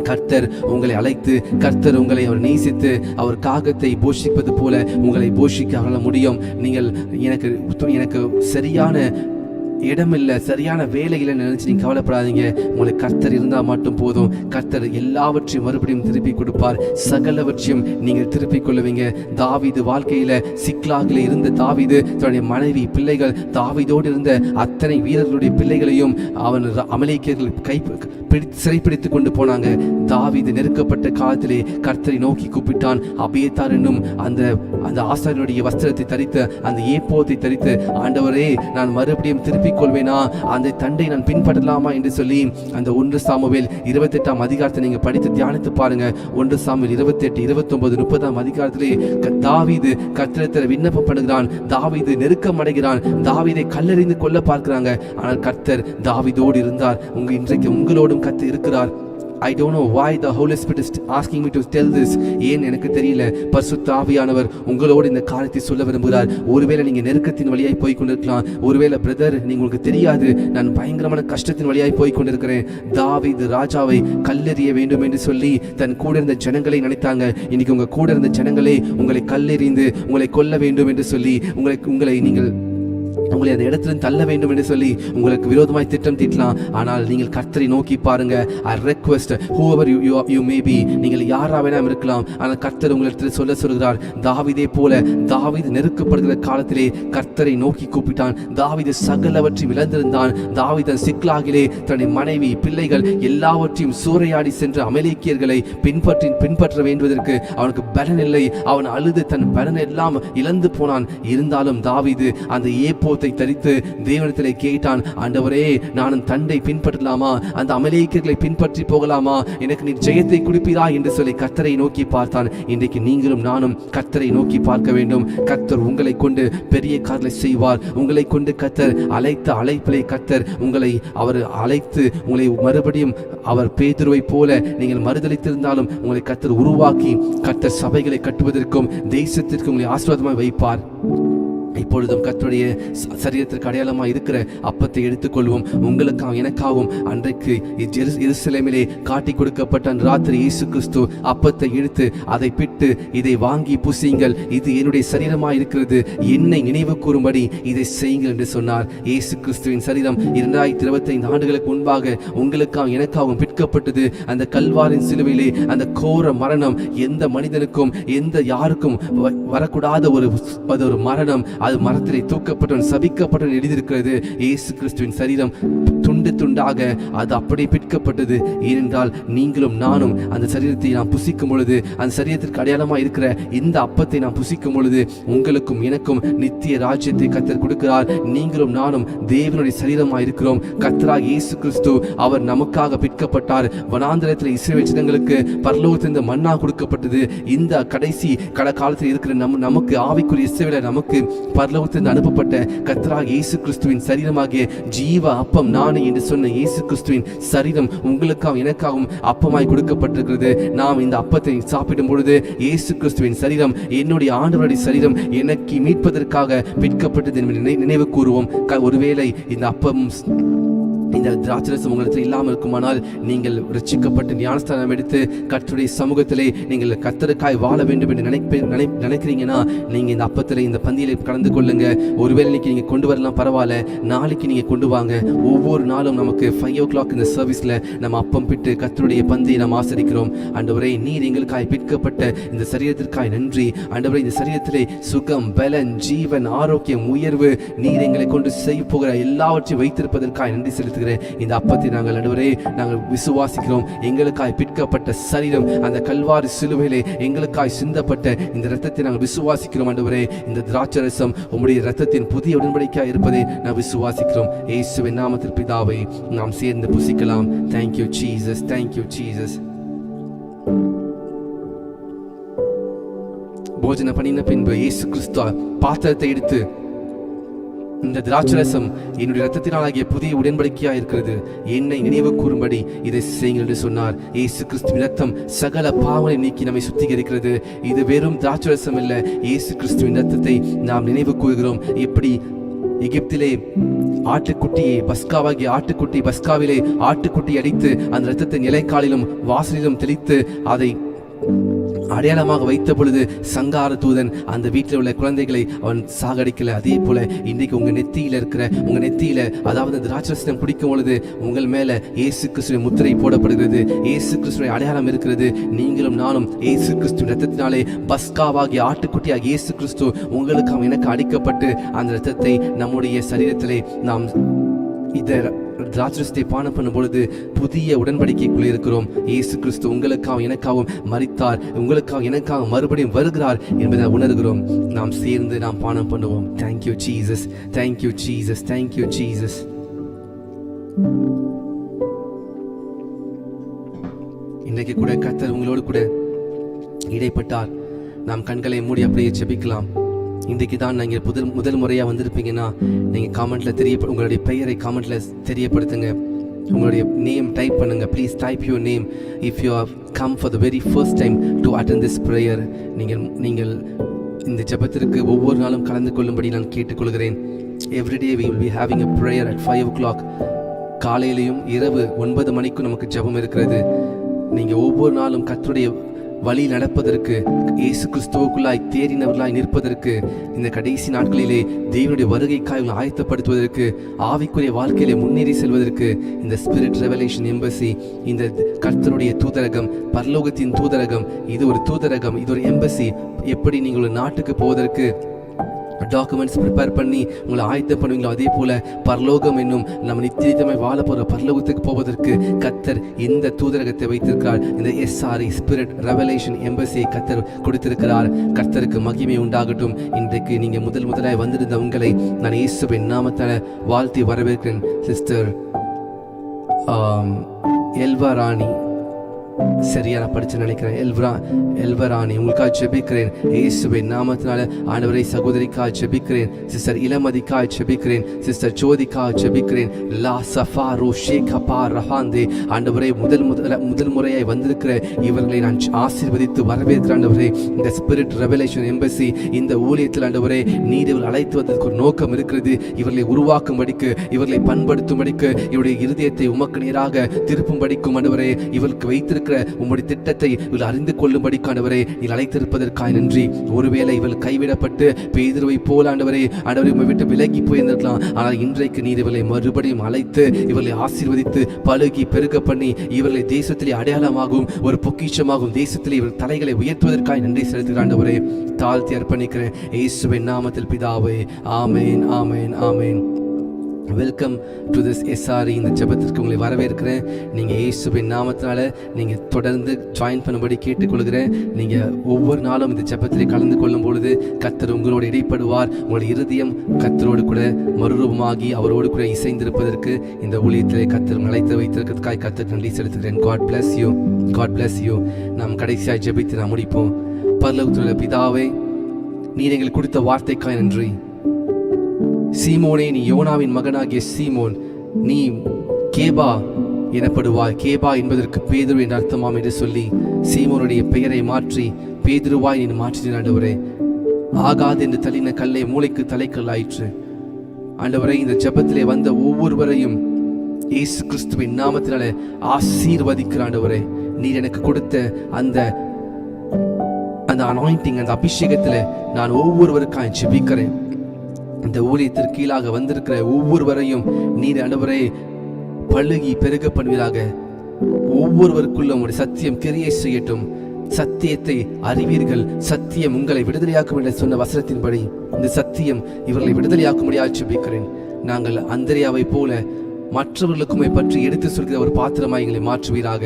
கர்த்தர் உங்களை அழைத்து, கர்த்தர் உங்களை அவர் நேசித்து அவர் காகத்தை போஷிப்பது போல உங்களை போஷிக்க முடியும். நீங்கள் எனக்கு சரியான இடம் இல்லை, சரியான வேலை இல்லைன்னு நினைச்சு நீங்க கவலைப்படாதீங்க. உங்களுக்கு கர்த்தர் இருந்தால் மட்டும் போதும். கர்த்தர் எல்லாவற்றையும் மறுபடியும் திருப்பி கொடுப்பார். சகலவற்றையும் நீங்கள் திருப்பிக் கொள்ளுவீங்க. தாவீது வாழ்க்கையில சிக்லாகில இருந்த தாவீது தன்னுடைய மனைவி பிள்ளைகள் தாவீதோடு இருந்த அத்தனை வீரர்களுடைய பிள்ளைகளையும் அவன் அமலேக்கியர்கள் சிறைப்பிடித்துக் கொண்டு போனாங்க. தாவீது நெருக்கப்பட்ட காலத்திலே கர்த்தரை நோக்கி கூப்பிட்டான். அபியத்தார் என்னும் அந்த ஆசாரியனுடைய வஸ்திரத்தை தரித்த அந்த ஏப்போத்தை தரித்து, ஆண்டவரே நான் மறுபடியும் திருப்பிக் கொள்வேனா, அந்த தண்டை நான் பின்பற்றலாமா என்று சொல்லி அந்த 1 சாமுவேல் 28ஆம் அதிகாரத்தை நீங்க படித்து தியானித்து பாருங்க. 1 சாமுவேல் 28, 29, 30ஆம் அதிகாரத்திலே தாவீது கர்த்தரிடத்தில் விண்ணப்பம் பண்ணுகிறான். தாவீது நெருக்கம் அடைகிறான். தாவீதை கல்லெறிந்து கொல்ல பார்க்கிறாங்க. ஆனால் கர்த்தர் தாவீதோடு இருந்தார். இன்றைக்கு உங்களோடும் கர்த்தர் இருக்கிறார். I don't know why the Holy Spirit is asking me to tell this. ஏன் எனக்கு தெரியல. பரிசுத்த ஆவியானவர் உங்களோடு இந்த காரியத்தை சொல்ல விரும்புகிறார். ஒருவேளை நீங்க நெருக்கத்தின் வழியாய் போய் கொண்டிருக்கலாம். ஒருவேளை பிரதர் உங்களுக்கு தெரியாது, நான் பயங்கரமான கஷ்டத்தின் வழியாய் போய் கொண்டிருக்கிறேன். தாவீது ராஜாவை கல்லெறிய வேண்டும் என்று சொல்லி தன் கூட இருந்த ஜனங்களை நினைத்தாங்க. இன்னைக்கு உங்க கூட இருந்த ஜனங்களே உங்களை கல்லெறிந்து உங்களை கொல்ல வேண்டும் என்று சொல்லி உங்களை அந்த இடத்திலிருந்து தள்ள வேண்டும் என்று சொல்லி உங்களுக்கு விரோதமாய் திட்டம் தீட்டலாம். ஆனால் நீங்கள் கர்த்தரை நோக்கி பாருங்க. I request whoever you may be, நீங்கள் யாராவேனா இருக்கலாம், ஆனால் கர்த்தர் உங்களிடத்தில் சொல்கிறார். தாவீதை போல தாவீது நெருக்கப்படுகிற காலத்திலே கர்த்தரை நோக்கி கூப்பிட்டான். தாவீது சகலவற்றையும் இழந்திருந்தான். தாவீது சிக்லாகிலே தன்னுடைய மனைவி பிள்ளைகள் எல்லாவற்றையும் சூறையாடி சென்ற அமலேக்கியர்களை பின்பற்ற வேண்டுவதற்கு அவனுக்கு பலன் இல்லை. அவன் அழுது தன் பலன் எல்லாம் இழந்து போனான். இருந்தாலும் தாவீது அந்த ஏப்போத்தை தரித்து தேவனிடத்திலே கேட்டான். ஆண்டவரே நானும் தண்டை பின்பற்றலாமா, அந்த அமலேக்கியர்களை பின்பற்றி போகலாமா, எனக்கு நீ ஜெயத்தை கொடுப்பீரா என்று சொல்லி கர்த்தரை நோக்கி பார்த்தான். இன்றைக்கு நீங்களும் நானும் கர்த்தரை நோக்கி பார்க்க வேண்டும். கர்த்தர் உங்களை கொண்டு பெரிய காரியங்களை செய்வார். உங்களை கொண்டு கர்த்தர் அழைத்த அழைப்பிலே கர்த்தர் அவர் அழைத்து உங்களை மறுபடியும் அவர் பேதுருவை போல நீங்கள் மறுதலித்திருந்தாலும் உங்களை கர்த்தர் உருவாக்கி கர்த்தர் சபைகளை கட்டுவதற்கும் தேசத்திற்கு உங்களை ஆசீர்வாதமாய் வைப்பார். இப்பொழுதும் கர்த்தருடைய சரீரத்திற்கு அடையாளமாக இருக்கிற அப்பத்தை எடுத்துக்கொள்வோம். உங்களுக்காகவும் எனக்காகவும் அன்றைக்கு எருசலேமிலே காட்டி கொடுக்கப்பட்ட ராத்திரி இயேசு கிறிஸ்து அப்பத்தை எடுத்து அதை பிட்டு, இதை வாங்கி புசியுங்கள், இது என்னுடைய சரீரமாக இருக்கிறது, என்னை நினைவு கூறும்படி இதை செய்யுங்கள் என்று சொன்னார். இயேசு கிறிஸ்துவின் சரீரம் 2025 ஆண்டுகளுக்கு முன்பாக உங்களுக்காகவும் எனக்காகவும் பிற்கப்பட்டது. அந்த கல்வாரின் சிலுவையிலே அந்த கோர மரணம் எந்த மனிதனுக்கும் யாருக்கும் வரக்கூடாத ஒரு மரணம். அது மரத்திலே தூக்கப்பட்டவன் சபிக்கப்பட்டவன் எழுதியிருக்கிறது. இயேசு கிறிஸ்துவின் சரீரம் துண்டு துண்டாக அது அப்படியே பிற்கப்பட்டது. ஏனென்றால் நீங்களும் நானும் அந்த சரீரத்தை நாம் புசிக்கும் பொழுது, அந்த சரீரத்திற்கு அடையாளமாக இருக்கிற இந்த அப்பத்தை நாம் புசிக்கும் பொழுது உங்களுக்கும் எனக்கும் நித்திய ராஜ்யத்தை கர்த்தர் கொடுக்கிறார். நீங்களும் நானும் தேவனுடைய சரீரமாக இருக்கிறோம். கர்த்தராகிய இயேசு கிறிஸ்து அவர் நமக்காக பிற்கப்பட்டார். வனாந்திரத்தில் இஸ்ரவேல் ஜனங்களுக்கு பரலோகத்திலிருந்து மன்னா கொடுக்கப்பட்டது. இந்த கடைசி காலத்தில் இருக்கிற நமக்கு ஆவிக்குரிய இஸ்ரவேலை நமக்கு பரலோகத்திலிருந்து அனுப்பப்பட்ட கர்த்தராகிய இயேசு கிறிஸ்துவின் சரீரமாகிய ஜீவ அப்பம் நானே என்று சொன்ன இயேசு கிறிஸ்துவின் சரீரம் உங்களுக்காகவும் எனக்காகவும் அப்பமாய் கொடுக்கப்பட்டிருக்கிறது. நாம் இந்த அப்பத்தை சாப்பிடும் பொழுது இயேசு கிறிஸ்துவின் சரீரம் என்னுடைய ஆண்டவருடைய சரீரம் எனக்கு மீட்பதற்காக விற்கப்பட்டது நினைவு கூறுவோம். ஒருவேளை இந்த அப்பம் இந்த திராட்சரசம் உங்களிடத்தில் இல்லாமல் இருக்குமானால் நீங்கள் ரட்சிக்கப்பட்டு ஞானஸ்தானம் எடுத்து கர்த்தருடைய சமூகத்திலே நீங்கள் கர்த்தருக்காய் வாழ வேண்டும் என்று நினைக்கிறீங்கன்னா நீங்க இந்த அப்பத்திலே இந்த பந்தியிலே கலந்து கொள்ளுங்க. ஒருவேளை இன்னைக்கு நீங்க கொண்டு வரலாம் பரவாயில்ல, நாளைக்கு நீங்க கொண்டு வாங்க. ஒவ்வொரு நாளும் நமக்கு 5 o'clock இந்த சர்வீஸ்ல நம்ம அப்பம் பிட்டு கர்த்தருடைய பந்தியை நாம் ஆசரிக்கிறோம். ஆண்டவரே, நீர் எங்களுக்காய் பிற்கப்பட்ட இந்த சரீரத்திற்காய் நன்றி. ஆண்டவரே, இந்த சரீரத்திலே சுகம், பலன், ஜீவன், ஆரோக்கியம், உயர்வு நீர் எங்களை கொண்டு செய்ய போகிற எல்லாவற்றையும் வைத்திருப்பதற்காய் நன்றி செலுத்துகிறேன். இந்த அப்பத்தை நாங்கள் ஆண்டவரே நாங்கள் விசுவாசிக்கிறோம். எங்களுக்காய் பிற்கப்பட்ட சரீரம், அந்த கல்வாரி சிலுவையிலே எங்களுக்காய் சிந்தப்பட்ட இந்த இரத்தத்தை நாங்கள் விசுவாசிக்கிறோம். ஆண்டவரே, இந்த திராட்சரசம் உம்முடைய இரத்தத்தின் புதிய உடன்படிக்கையாய் இருப்பதை நாம் விசுவாசிக்கிறோம். இயேசுவின் நாமத்தில் பிதாவை நாம் சேர்ந்து புசிக்கலாம். Thank you Jesus, thank you Jesus. போஜன பண்ணின பின்பு இயேசு கிறிஸ்து பாத்திரத்தை எடுத்து, இந்த திராட்சரசம் என்னுடைய இரத்தத்தினாலாகிய புதிய உடன்படிக்கையா இருக்கிறது, என்னை நினைவு கூறும்படி இதை செய்யுங்கள் என்று சொன்னார். இயேசு கிறிஸ்துவின் இரத்தம் சகல பாவங்களை நீக்கி நம்மை சுத்திகரிக்கிறது. இது வெறும் திராட்சரசம் இல்ல, இயேசு கிறிஸ்துவின் இரத்தத்தை நாம் நினைவு கூறுகிறோம். எப்படி எகிப்திலே ஆட்டுக்குட்டியை பஸ்காவாகிய ஆட்டுக்குட்டி பஸ்காவிலே ஆட்டுக்குட்டி அடித்து அந்த இரத்தத்தை நிலைக்காலிலும் வாசலிலும் தெளித்து அதை அடையாளமாக வைத்த பொழுது சங்கார தூதன் அந்த வீட்டில் உள்ள குழந்தைகளை அவன் சாகடிக்கல. அதே போல இன்றைக்கு உங்க நெத்தியில அதாவது திராட்சரசம் குடிக்கும் பொழுது உங்கள் மேல இயேசு கிறிஸ்துவின் முத்திரை போடப்படுகிறது. இயேசு கிறிஸ்துவின் அடையாளம் இருக்கிறது. நீங்களும் நானும் இயேசு கிறிஸ்துவின் இரத்தத்தினாலே பஸ்காவாகிய ஆட்டுக்குட்டியாகிய இயேசு கிறிஸ்து உங்களுக்கு எனக்கு அடிக்கப்பட்டு அந்த இரத்தத்தை நம்முடைய சரீரத்திலே நாம் இத திராட்சரசத்தை பானம் பண்ணும் பொழுது புதிய உடன்படிக்கைக்குள்ளே இருக்கிறோம். இயேசு கிறிஸ்து உங்களுக்காகவும் எனக்காகவும் மரித்தார், உங்களுக்காக எனக்காக மறுபடியும் வருகிறார் என்பதை உணர்கிறோம். நாம் சேர்ந்து நாம் பானம் பண்ணுவோம். Thank you Jesus, thank you Jesus, thank you Jesus. இன்றைக்கு கூட கர்த்தர் உங்களோடு கூட இடைப்பட்டார். நாம் கண்களை மூடி அப்படியே ஜெபிக்கலாம். இன்றைக்கு தான் நீங்கள் முதல் முறையாக வந்திருப்பீங்கன்னா நீங்கள் காமெண்ட்ல உங்களுடைய பெயரை காமெண்ட்ல தெரியப்படுத்துங்க. உங்களுடைய நேம் டைப் பண்ணுங்க. Please type your name if you have come for the very first time to attend this prayer. நீங்கள் இந்த ஜெபத்திற்கு ஒவ்வொரு நாளும் கலந்து கொள்ளும்படி நான் கேட்டுக்கொள்கிறேன். Everyday we will be having a prayer at 5 o'clock. காலையிலையும் இரவு 9 மணிக்கும் நமக்கு ஜெபம் இருக்கிறது. நீங்கள் ஒவ்வொரு நாளும் கர்த்தருடைய வழி நடப்பதற்கு, இயேசு கிறிஸ்துவுக்குள்ளாய் தேறினவர்களாய் நிற்பதற்கு, இந்த கடைசி நாட்களிலே தேவனுடைய வருகைக்காய் ஆயத்தப்படுத்துவதற்கு, ஆவிக்குரிய வாழ்க்கையிலே முன்னேறி செல்வதற்கு இந்த ஸ்பிரிட் ரெவலேஷன் எம்பசி, இந்த கர்த்தருடைய தூதரகம், பரலோகத்தின் தூதரகம், இது ஒரு தூதரகம், இது ஒரு எம்பசி. எப்படி நீங்கள் ஒரு நாட்டுக்கு போவதற்கு டாக்குமெண்ட்ஸ் ப்ரிப்பேர் பண்ணி உங்களை ஆயத்தம் பண்ணுவீங்களோ அதே போல பரலோகம் என்னும் நம்ம நித்தியமாய் வாழ போகிற பரலோகத்துக்கு போவதற்கு கர்த்தர் இந்த தூதரகத்தை வைத்திருக்கிறார். இந்த SRE ஸ்பிரிட் ரெவலேஷன் எம்பசியை கர்த்தர் கொடுத்திருக்கிறார். கர்த்தருக்கு மகிமை உண்டாகட்டும். இன்றைக்கு நீங்கள் முதலாய் வந்திருந்த உங்களை நான் இயேசுவின் நாமத்தால வாழ்த்தி வரவேற்கிறேன். சிஸ்டர் எல்வா ராணி, சரியா நான் படிச்சு நினைக்கிறேன், எல்வராணி, உங்களுக்காக ஜெபிக்கிறேன். இயேசுவின் நாமத்தினால ஆண்டவரை சகோதரிக்காக ஜெபிக்கிறேன். சிஸ்டர் இளமதிக்காக ஜெபிக்கிறேன். சிஸ்டர் ஜோதிக்காக ஜெபிக்கிறேன். லா சஃபாரு ஷேகபா ரஹாந்தே, ஆண்டவரை முதல் முறையாய் வந்திருக்கிற இவர்களை நான் ஆசீர்வதித்து வரவேற்கிறேன். ஆண்டவரே, இந்த ஸ்பிரிட் ரெவலேஷன் எம்பசி இந்த ஊழியத்தில் ஆண்டவரே நீர் இவர்கள் அழைத்துவதற்கு ஒரு நோக்கம் இருக்கிறது. இவர்களை உருவாக்கும்படிக்கு, இவர்களை பண்படுத்தும்படிக்கு, இவருடைய இருதயத்தை உமக்கு நேராக திருப்பும்படிக்கும் ஆண்டவரே இவருக்கு வைத்திருக்கிற உம்முடைய திட்டத்தை இவள் அறிந்து கொள்ளும்படி ஆண்டவரே நீர் அழைத்திருப்பதற்காக நன்றி. ஒருவேளை இவள் கைவிடப்பட்டு பேதுருவை போல ஆண்டவரே உம்மை விட்டு விலகி போயிருந்திருக்கலாம். ஆனால் இன்றைக்கு நீர் இவளை மறுபடியும் அழைத்து இவர்களை ஆசீர்வதித்து பழுகி பெருக பண்ணி இவர்களை தேசத்திலே அடையாளமாகவும் ஒரு பொக்கிஷமாகவும் தேசத்திலே இவர்கள் தலைகளை உயர்த்துவதற்காக நன்றி செலுத்துகிற ஆண்டவரே தாழ்த்தி அர்ப்பணிக்கிறேன். இயேசுவின் நாமத்தில் பிதாவே, ஆமேன், ஆமேன், ஆமேன். Welcome to this SRE. இந்த ஜெபத்திற்கு உங்களை வரவேற்கிறேன். நீங்கள் இயேசுவின் நாமத்தினால நீங்கள் தொடர்ந்து ஜாயின் பண்ணும்படி கேட்டுக்கொள்கிறேன். நீங்கள் ஒவ்வொரு நாளும் இந்த ஜெபத்திலே கலந்து கொள்ளும் பொழுது கர்த்தர் உங்களோடு இடைப்படுவார். உங்களுடைய இருதயம் கர்த்தரோடு கூட மறுரூபமாகி அவரோடு கூட இசைந்திருப்பதற்கு இந்த ஊழியத்திலே கர்த்தர் அழைத்து வைத்திருக்கிறதுக்காக கர்த்தர் நன்றி செலுத்துகிறேன். God bless you, God bless you. நாம் கடைசியாக ஜெபித்து நாம் முடிப்போம். பரலோகத்திலுள்ள பிதாவே, நீர் எங்களுக்கு கொடுத்த வார்த்தைக்காக நன்றி. சீமோனே, நீ யோனாவின் மகனாகிய சீமோன், நீ கேபா எனப்படுவாய். கேபா என்பதற்கு பேதுரு என்ற அர்த்தமாம் என்று சொல்லி சீமோனுடைய பெயரை மாற்றி பேதுருவாய் நீ மாற்றின ஆண்டவரே. ஆகாது என்று தள்ளின கல்லை மூளைக்கு தலைக்கல் ஆயிற்று. ஆண்டவரே, இந்த ஜெபத்திலே வந்த ஒவ்வொருவரையும் இயேசு கிறிஸ்துவின் நாமத்தினால ஆசீர்வதிக்கிற ஆண்டவரே. நீர் எனக்கு கொடுத்த அந்த அனாயிண்டிங், அந்த அபிஷேகத்துல நான் ஒவ்வொருவருக்காக ஜெபிக்கிறேன். இந்த ஊழியத்திற்கு கீழாக வந்திருக்கிற ஒவ்வொருவரையும் நீர் ஆண்டவரே பழுகி பெருக பண்ணுவீராக. ஒவ்வொருவருக்குள்ள உங்களுடைய சத்தியம் கிரியை செய்யட்டும். சத்தியத்தை அறிவீர்கள், சத்தியம் உங்களை விடுதலையாக்கும் என்று சொன்ன வசனத்தின்படி இந்த சத்தியம் இவர்களை விடுதலையாக்கும்படியாக ஜெபிக்கிறேன். நாங்கள் அந்திரியாவை போல மற்றவர்களுக்குமே பற்றி எடுத்து சொல்கிற ஒரு பாத்திரமாய் எங்களை மாற்றுவீராக.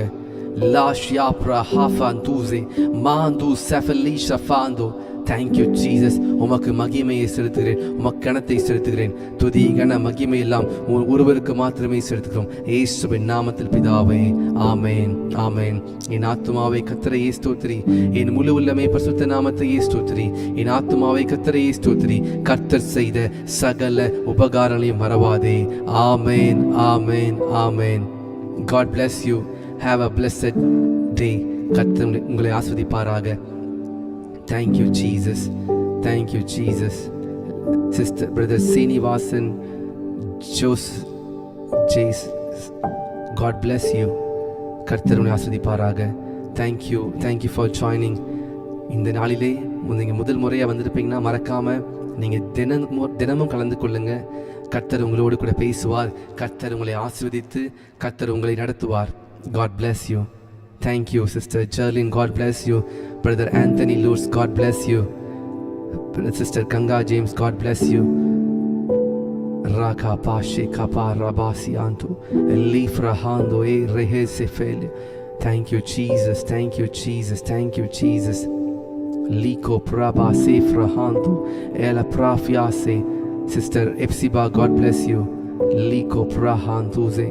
Thank you Jesus. உமக்கு மகிமையை செலுத்துகிறேன், உமக்கு கனத்தை செலுத்துகிறேன். துதி கன மகிமை எல்லாம் ஒருவருக்கு மாத்திரமே செலுத்துகிறோம், இயேசுவின் நாமத்தில் பிதாவே, ஆமென் ஆமென். என் ஆத்துமாவை கர்த்தரையே ஸ்தோத்திரி, என் முழு உள்ளமே பரிசுத்த நாமத்தையே ஸ்தோத்திரி. என் ஆத்துமாவை கர்த்தரையே ஸ்தோத்திரி, கர்த்தர் செய்த சகல உபகாரங்களையும் மறவாதே. ஆமென் ஆமென் ஆமென். God bless you. Have a blessed day. கர்த்தர் உங்களை ஆசீர்வதிப்பாராக. Thank you Jesus. Thank you Jesus. Sister Brother Srinivasan Jace, God bless you. கர்த்தர் உங்களை ஆசீர்வதிப்பாராக. Thank you for joining. இந்த நாளிலே நீங்கள் முதல் முறையாக வந்திருப்பீங்கன்னா மறக்காம நீங்கள் தினமும் கலந்து கொள்ளுங்க. கர்த்தர் உங்களோடு கூட பேசுவார், கர்த்தர் உங்களை ஆசீர்வதித்து கர்த்தர் உங்களை நடத்துவார். God bless you. Thank you Sister Jerlyn, God bless you. Brother Anthony Lutz, God bless you. Sister Ganga James, God bless you. Raka pashe kapa rabasi antu elifrahando e rehesefel. Thank you Jesus, thank you Jesus, thank you Jesus. Liko praba sefrahando ela prafiase. Sister Epsiba, God bless you. Liko prahantuze.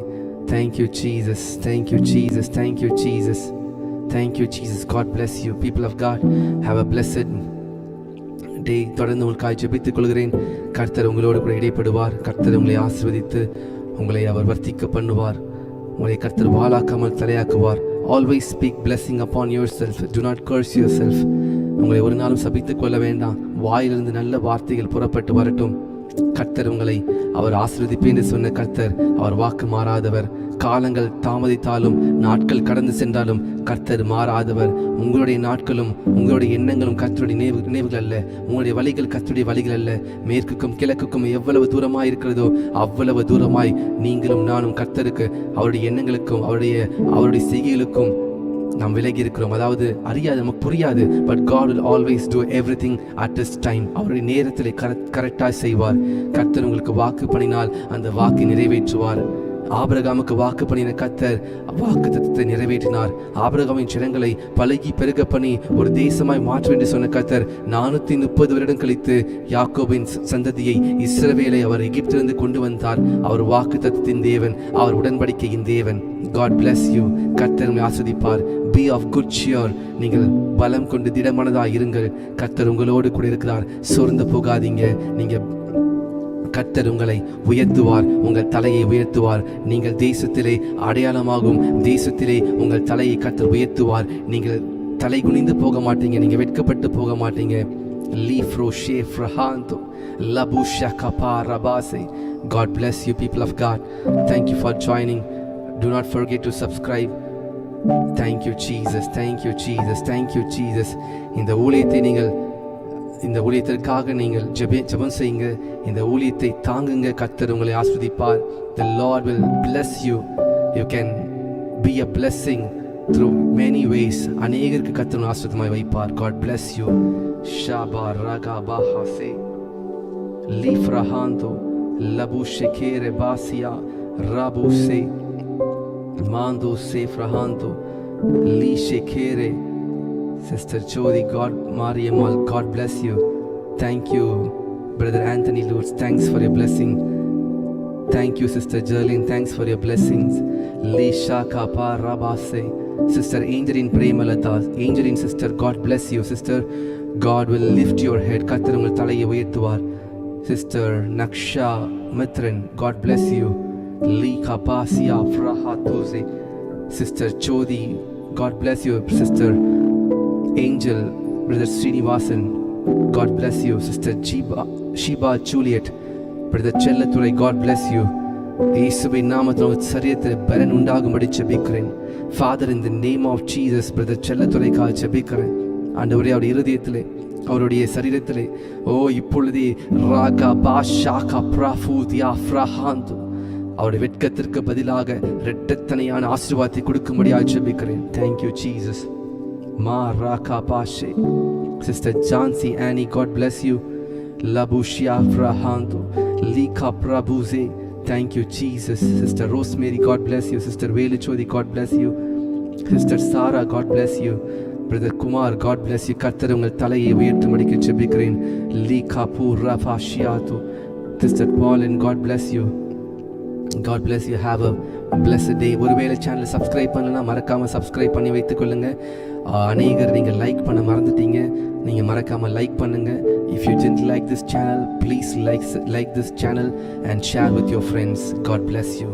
Thank you Jesus, thank you Jesus, thank you Jesus, thank you Jesus. God bless you. People of God, have a blessed day. தொடர்ந்து உங்களுக்காக ஜெபித்துக் கொள்கிறேன். கர்த்தர் உங்களோடு கூட இடைப்படுவார். கர்த்தர் உங்களை ஆசீர்வதித்து உங்களை அவர் வர்த்திக்க பண்ணுவார். உங்களை கர்த்தர் வாளாக்காமல் தலையாக்குவார். Always speak blessing upon yourself. Do not curse yourself. உங்களை ஒரு நாளும் சபித்துக் கொள்ள வேண்டாம். வாயிலிருந்து நல்ல வார்த்தைகள் புறப்பட்டு வரட்டும். கர்த்தர் உங்களை அவர் ஆசீர்வதிப்பேன் என்று சொன்ன கர்த்தர் அவர் வாக்கு மாறாதவர். காலங்கள் தாமதித்தாலும் நாட்கள் கடந்து சென்றாலும் கர்த்தர் மாறாதவர். உங்களுடைய நாட்களும் உங்களுடைய எண்ணங்களும் கர்த்தருடைய நினைவுகள் அல்ல, உங்களுடைய வழிகள் கர்த்தருடைய வழிகள் அல்ல. மேற்குக்கும் கிழக்குக்கும் எவ்வளவு தூரமாய் இருக்கிறதோ அவ்வளவு தூரமாய் நீங்களும் நானும் கர்த்தருக்கு அவருடைய எண்ணங்களுக்கும் அவருடைய செய்கைகளுக்கும் நாம் விலகி இருக்கிறோம். அதாவது அறியாது, நமக்கு புரியாது. But God will always do everything at his time. அவருடைய நேரத்தில் கரெக்டாக செய்வார். கர்த்தர் உங்களுக்கு வாக்கு பண்ணினால் அந்த வாக்கை நிறைவேற்றுவார். ஆபிரகாமுக்கு வாக்கு பண்ணின கர்த்தர் வாக்கு தத்தத்தை நிறைவேற்றினார். ஆபிரகாமின் ஜனங்களை பழகி பெருக பண்ணி ஒரு தேசமாய் மாற்ற என்று சொன்ன கர்த்தர் 430 வருடம் கழித்து யாக்கோபின் சந்ததியை இஸ்ரவேலை அவர் எகிப்திலிருந்து கொண்டு வந்தார். அவர் வாக்கு தத்தத்தின் தேவன், அவர் உடன்படிக்கையின் தேவன். God bless you. கர்த்தர் உங்களை ஆசீர்வதிப்பார். Be of good cheer. நீங்கள் பலம் கொண்டு திடமனதாக இருங்கள். கர்த்தர் உங்களோடு கூட இருக்கிறார். சோர்ந்து போகாதீங்க. கர்த்தர் உங்களை உயர்த்துவார், உங்கள் தலையை உயர்த்துவார். நீங்கள் தேசத்திலே அடையாளமாகும், தேசத்திலே உங்கள் தலையை கர்த்தர் உயர்த்துவார். நீங்கள் தலை குனிந்து போக மாட்டீங்க, நீங்க வெட்கப்பட்டு போக மாட்டீங்க. God bless you people of God. Thank you for joining. Do not forget to subscribe. Thank you Jesus, thank you Jesus, thank you Jesus. இந்த ஊழியத்திற்காக நீங்கள் ஜெபம் செய்யுங்க. இந்த ஊழியத்தை தாங்குங்க. கர்த்தர் உங்களை ஆசீர்வதிப்பார். The Lord will bless you. You can be a blessing through many ways. அநேகருக்கு கர்த்தர் ஆசீர்வாதமாய் வைப்பார். God bless you. Shaba raga bahase lifrahando labu shekere basia rabu se mando se frahando li shekere. Sister Jodi, Mariamal, God bless you. Thank you Brother Anthony Lutz, thanks for your blessing. Thank you Sister Jerlyn, thanks for your blessings. Lisha Kapa Rabase. Sister Angeline Premalata, Angeline sister, God bless you sister. God will lift your head. கர்த்தர் உங்கள் தலையை உயர்த்துவார். Sister Naksha Mithran, God bless you. Li Kapasia Frahatuze. Sister Jodi, God bless you. Sister Angel, Brother Srinivasan, God bless you. Sister Sheba Juliet, Brother Chellathuri, God bless you. இயேசுவின் நாமத்தில் உங்கள் சரீரத்தில் பலன் உண்டாகும்படி ஜெபிக்கிறேன். Father, in the name of Jesus, brother செல்லத்துறைக்காக ஜெபிக்கிறேன். ஆண்டவரே, அவருடைய இருதயத்திலே, அவருடைய சரீரத்திலே இப்பொழுதே ராகா பாஷாகா பிரஃபூதியா ஃப்ரஹாந்து அவருடைய வெட்கத்திற்கு பதிலாக இரட்டத்தனையான ஆசீர்வாதத்தை கொடுக்கும்படியாக ஜெபிக்கிறேன். Thank you Jesus. மா ராகா பாஷே. Sister Jhansi Annie, God bless you. லபுஷியா ஃப்ரஹாந்து லீகா பிரபுசே. Thank you Jesus. Sister Rosemary, God bless you. Sister Velichodi, God bless you. Sister Sarah, God bless you. Brother Kumar, God bless you. கர்த்தர் உங்கள் தலையை உயர்த்தும்படிக்கு ஜெபிக்கிறேன். லீகா பூரா ஷியாத்து. Sister Pauline, God bless you. God bless you. Have a blessed day. ஒருவேளை சேனலை சப்ஸ்கிரைப் பண்ணலாம், மறக்காம சப்ஸ்கிரைப் பண்ணி வைத்துக் கொள்ளுங்க. அநேகர் நீங்கள் லைக் பண்ண மறந்துட்டீங்க, நீங்கள் மறக்காம லைக் பண்ணுங்க. If you didn't like this channel, please like this channel and share with your friends. God bless you.